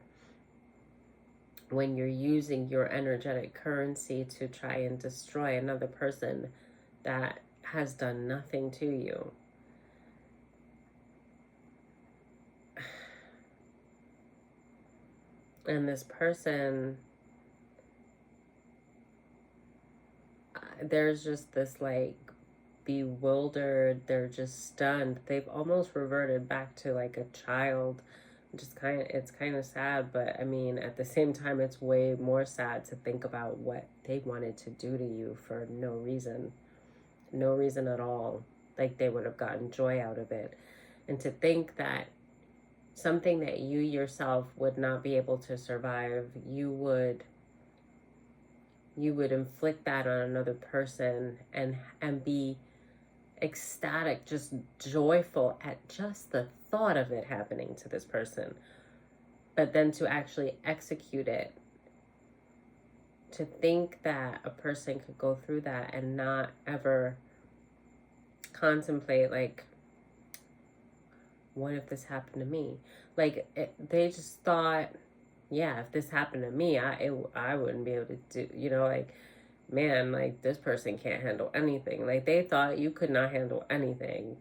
when you're using your energetic currency to try and destroy another person that has done nothing to you. And this person, there's just this like bewildered, they're just stunned. They've almost reverted back to like a child. It's kind of sad, but I mean, at the same time, it's way more sad to think about what they wanted to do to you for no reason at all. Like, they would have gotten joy out of it. And to think that something that you yourself would not be able to survive, you would inflict that on another person and be ecstatic, just joyful at just the thought of it happening to this person. But then to actually execute it, to think that a person could go through that and not ever contemplate, like, what if this happened to me? Like, they just thought, yeah, if this happened to me, I wouldn't be able to do, like, man, like, this person can't handle anything. Like, they thought you could not handle anything,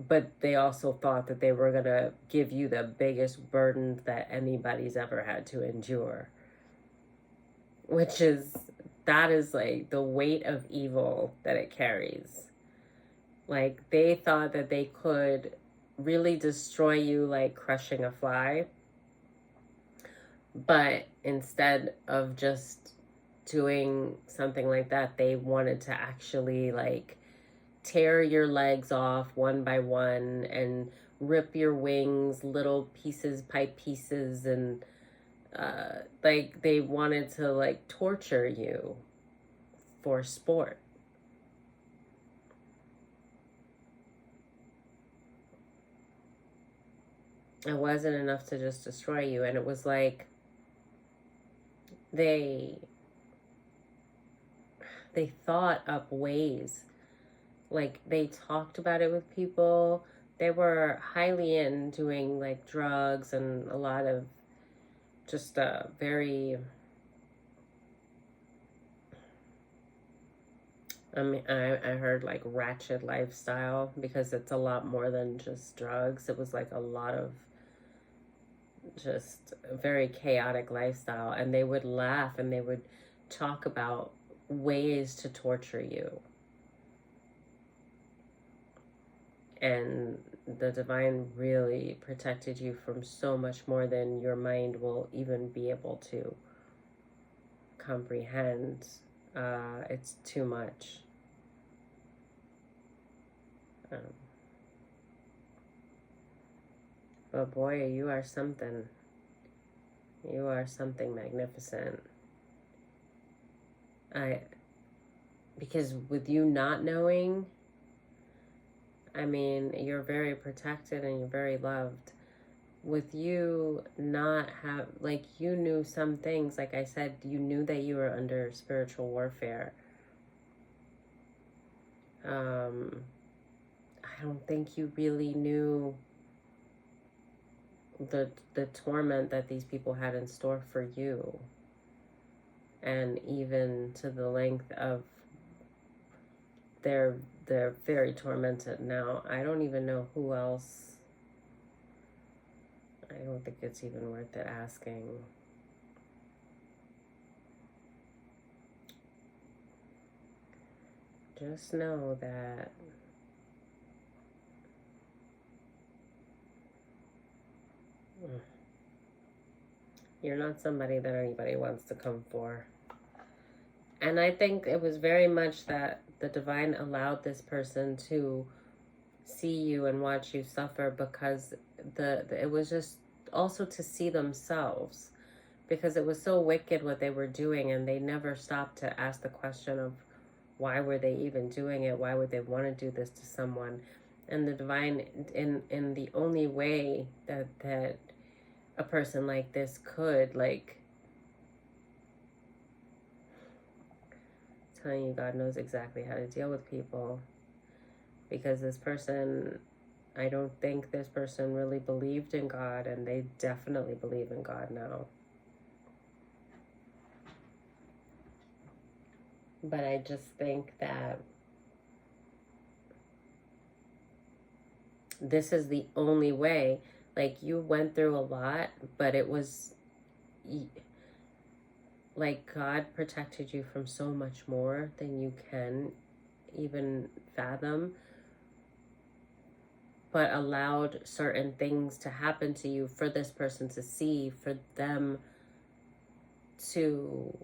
but they also thought that they were going to give you the biggest burden that anybody's ever had to endure, that is like the weight of evil that it carries. Like, they thought that they could really destroy you like crushing a fly, but instead of just doing something like that, they wanted to actually like tear your legs off one by one and rip your wings little pieces by pieces, and like they wanted to like torture you for sport. It wasn't enough to just destroy you. And it was like they thought up ways. Like they talked about it with people. They were highly in doing like drugs and a lot of just very, I mean, I heard like ratchet lifestyle, because it's a lot more than just drugs. It was like a lot of just very chaotic lifestyle, and they would laugh and they would talk about ways to torture you. And the divine really protected you from so much more than your mind will even be able to comprehend. It's too much. But boy, you are something. You are something magnificent. Because with you not knowing, I mean, you're very protected and you're very loved. With you not have, like, you knew some things, like I said, you knew that you were under spiritual warfare. I don't think you really knew the torment that these people had in store for you, and even to the length of they're very tormented now. I don't even know who else. I don't think it's even worth it asking. Just know that you're not somebody that anybody wants to come for. And I think it was very much that the divine allowed this person to see you and watch you suffer, because it was just also to see themselves, because it was so wicked what they were doing, and they never stopped to ask the question of why were they even doing it? Why would they want to do this to someone? And the divine, in the only way that a person like this could, like, telling you, God knows exactly how to deal with people, because this person, I don't think this person really believed in God, and they definitely believe in God now. But I just think that this is the only way. Like, you went through a lot, but it was like God protected you from so much more than you can even fathom, but allowed certain things to happen to you for this person to see, for them to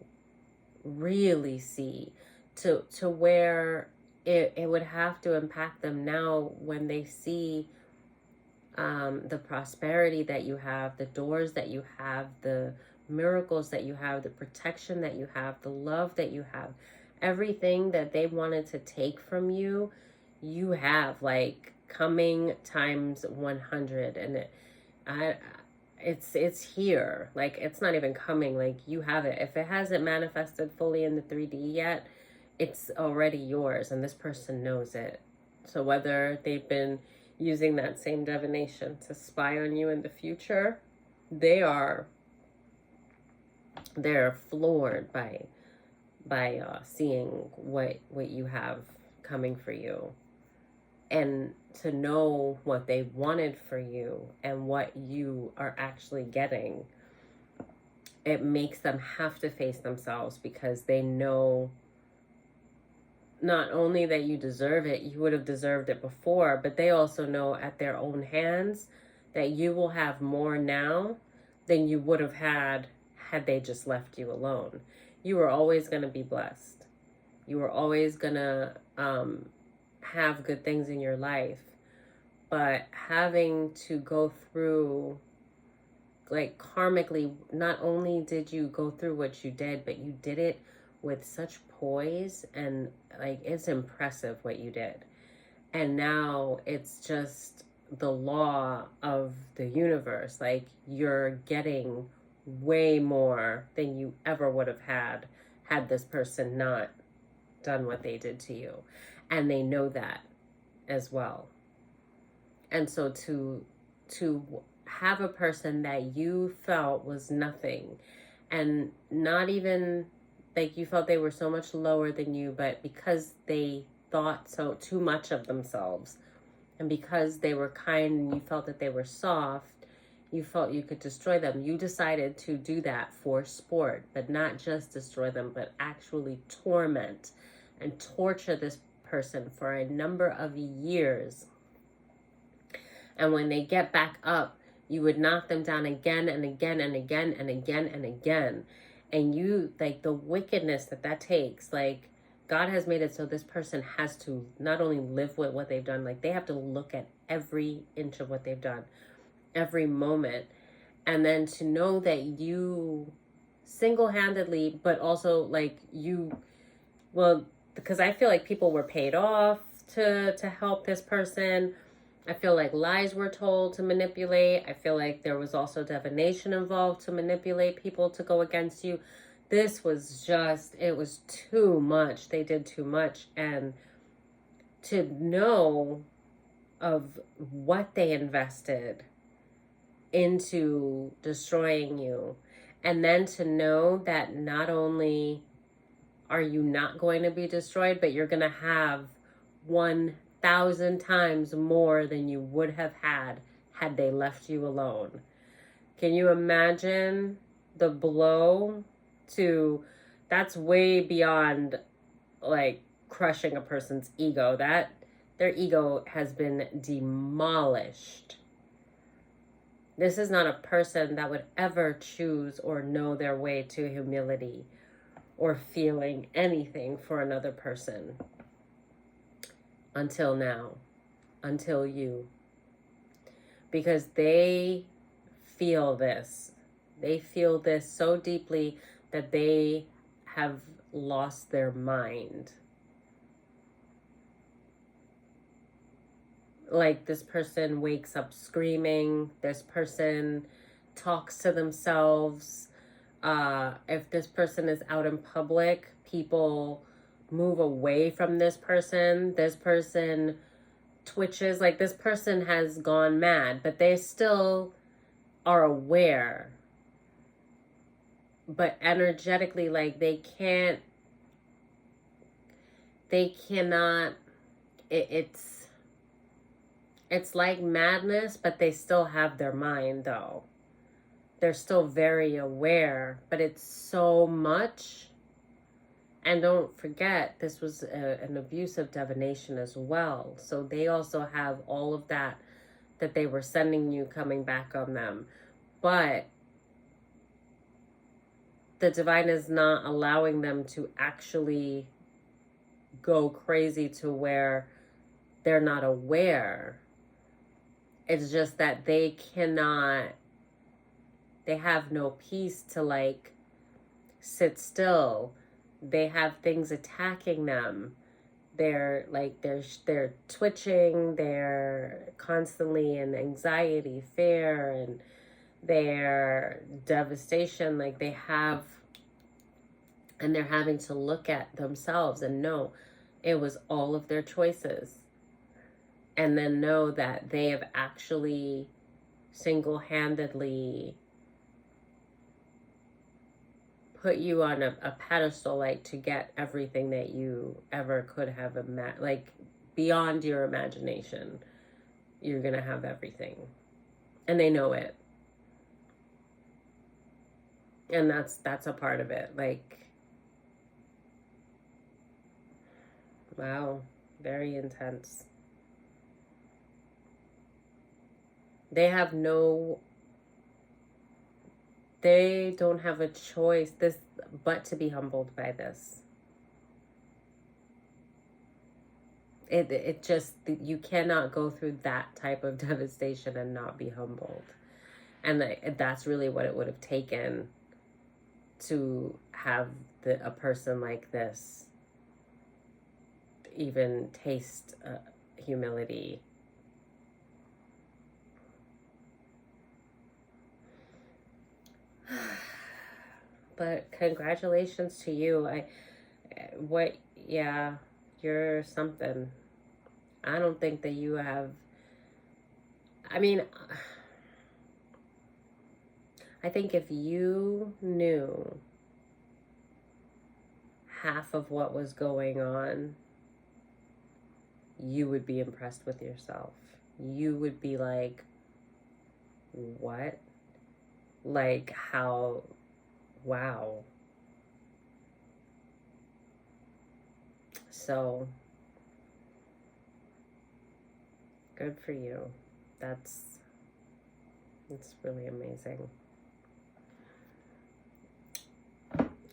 really see, to where it would have to impact them now when they see the prosperity that you have, the doors that you have, the miracles that you have, the protection that you have, the love that you have, everything that they wanted to take from you, you have, like, coming times 100. And it's here. Like, it's not even coming, like, you have it. If it hasn't manifested fully in the 3D yet, it's already yours, and this person knows it. So whether they've been using that same divination to spy on you in the future, they're floored by seeing what you have coming for you, and to know what they wanted for you and what you are actually getting. It makes them have to face themselves, because they know not only that you deserve it, you would have deserved it before, but they also know at their own hands that you will have more now than you would have had they just left you alone. You were always going to be blessed. You were always going to have good things in your life, but having to go through, like, karmically, not only did you go through what you did, but you did it with such poise, and like, it's impressive what you did. And now it's just the law of the universe. Like, you're getting way more than you ever would have had this person not done what they did to you. And they know that as well. And so to have a person that you felt was nothing, and not even like you felt they were so much lower than you, but because they thought so too much of themselves, and because they were kind and you felt that they were soft, you felt you could destroy them. You decided to do that for sport, but not just destroy them, but actually torment and torture this person for a number of years. And when they get back up, you would knock them down again and again and again and again and again. And you, like, the wickedness that takes, like, God has made it so this person has to not only live with what they've done, like, they have to look at every inch of what they've done, every moment. And then to know that you single-handedly, but also, like, well, because I feel like people were paid off to help this person. I feel like lies were told to manipulate. I feel like there was also divination involved to manipulate people to go against you. This was just, it was too much. They did too much. And to know of what they invested into destroying you, and then to know that not only are you not going to be destroyed, but you're going to have 1,000 times more than you would have had they left you alone. Can you imagine the blow to, that's way beyond like crushing a person's ego. That their ego has been demolished. This is not a person that would ever choose or know their way to humility or feeling anything for another person. Until now, until you. Because they feel this. They feel this so deeply that they have lost their mind. Like, this person wakes up screaming. This person talks to themselves. If this person is out in public, people move away from this person. This person twitches. Like, this person has gone mad, but they still are aware. But energetically, like, they cannot, it's like madness, but they still have their mind, though. They're still very aware, but it's so much. And don't forget, this was an abuse of divination as well. So they also have all of that they were sending you coming back on them. But the divine is not allowing them to actually go crazy to where they're not aware. It's just that they have no peace to, like, sit still. They have things attacking them. They're twitching. They're constantly in anxiety, fear, and their devastation. Like, they're having to look at themselves and know it was all of their choices. And then know that they have actually single-handedly put you on a pedestal, like, to get everything that you ever could have like, beyond your imagination. You're gonna have everything, and they know it. And that's a part of it. Like, wow, very intense. They don't have a choice but to be humbled by this. it just, you cannot go through that type of devastation and not be humbled. And that's really what it would have taken to have a person like this even taste humility. But congratulations to you. Yeah, you're something. I don't think that you have, I mean, I think if you knew half of what was going on, you would be impressed with yourself. You would be like, what? Like, how? Wow. So, good for you. It's really amazing.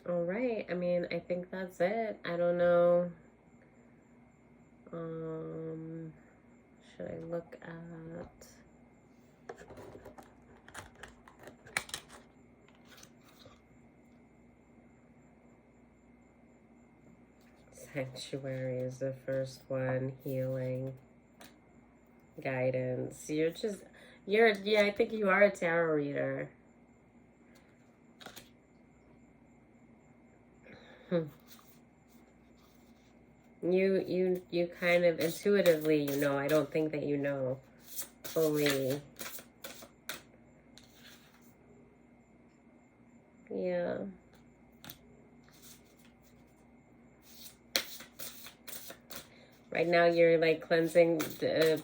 All right. I mean, I think that's it. I don't know. Should I look at... Sanctuary is the first one. Healing. Guidance. Yeah, I think you are a tarot reader. You kind of intuitively, I don't think that you know fully. Yeah. Right now you're like cleansing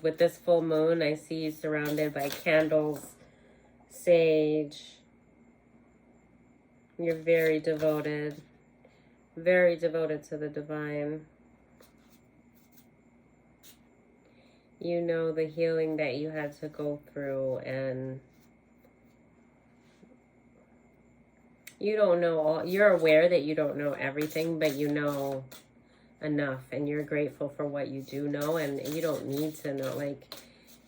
with this full moon. I see you surrounded by candles, sage. You're very devoted to the divine. You know the healing that you had to go through, and you don't know all, you're aware that you don't know everything, but you know enough, and you're grateful for what you do know, and you don't need to know. Like,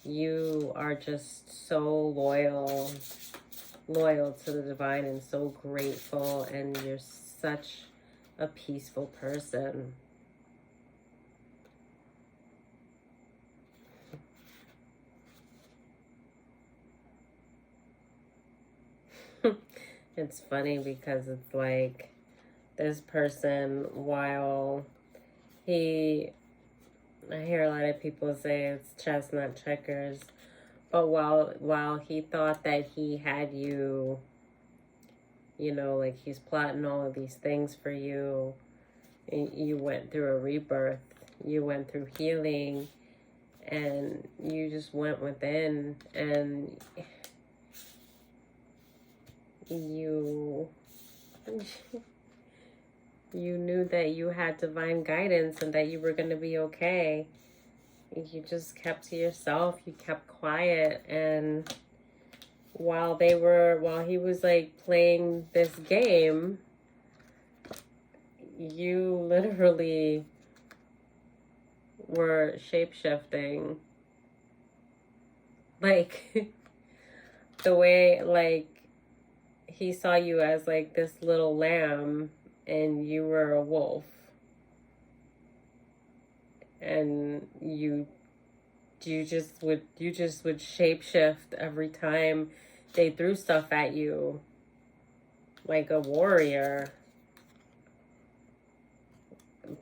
you are just so loyal to the divine and so grateful, and you're such a peaceful person. It's funny because it's like this person, while I hear a lot of people say it's chess, not checkers, but while he thought that he had you, like he's plotting all of these things for you, you went through a rebirth, you went through healing, and you just went within, and you knew that you had divine guidance and that you were going to be okay. You just kept to yourself, you kept quiet, and while he was like playing this game, you literally were shape-shifting. Like, the way, like, he saw you as like this little lamb and you were a wolf, and you just would shapeshift every time they threw stuff at you, like a warrior,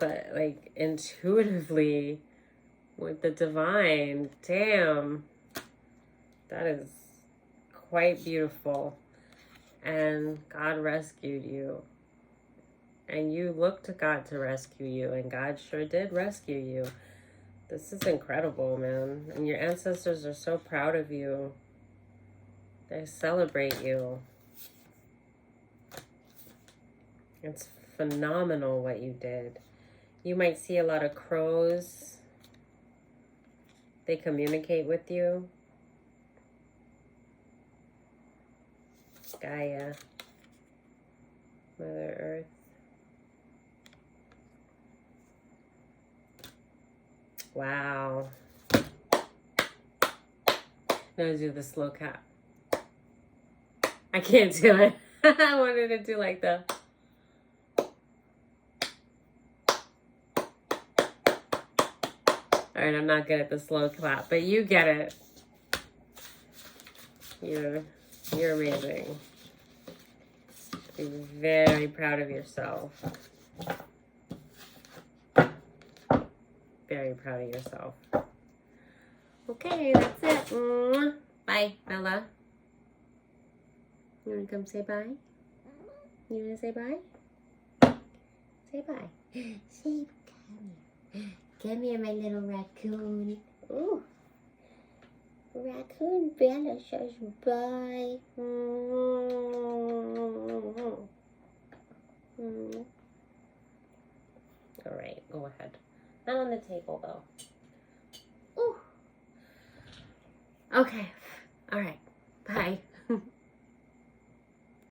but like intuitively with the divine. Damn, that is quite beautiful. And God rescued you. And you looked to God to rescue you, and God sure did rescue you. This is incredible, man. And your ancestors are so proud of you. They celebrate you. It's phenomenal what you did. You might see a lot of crows. They communicate with you. Gaia, Mother Earth. Wow. Now do the slow clap. I can't do it. I wanted to do like the... Alright, I'm not good at the slow clap, but you get it. You're amazing. Be very proud of yourself. Very proud of yourself. Okay, that's it. Mwah. Bye, Bella. You want to come say bye? You want to say bye? Say bye. Say, come here. Come here, my little raccoon. Ooh. Raccoon Bella says bye. All right, go ahead. Not on the table, though. Ooh. Okay. All right. Bye.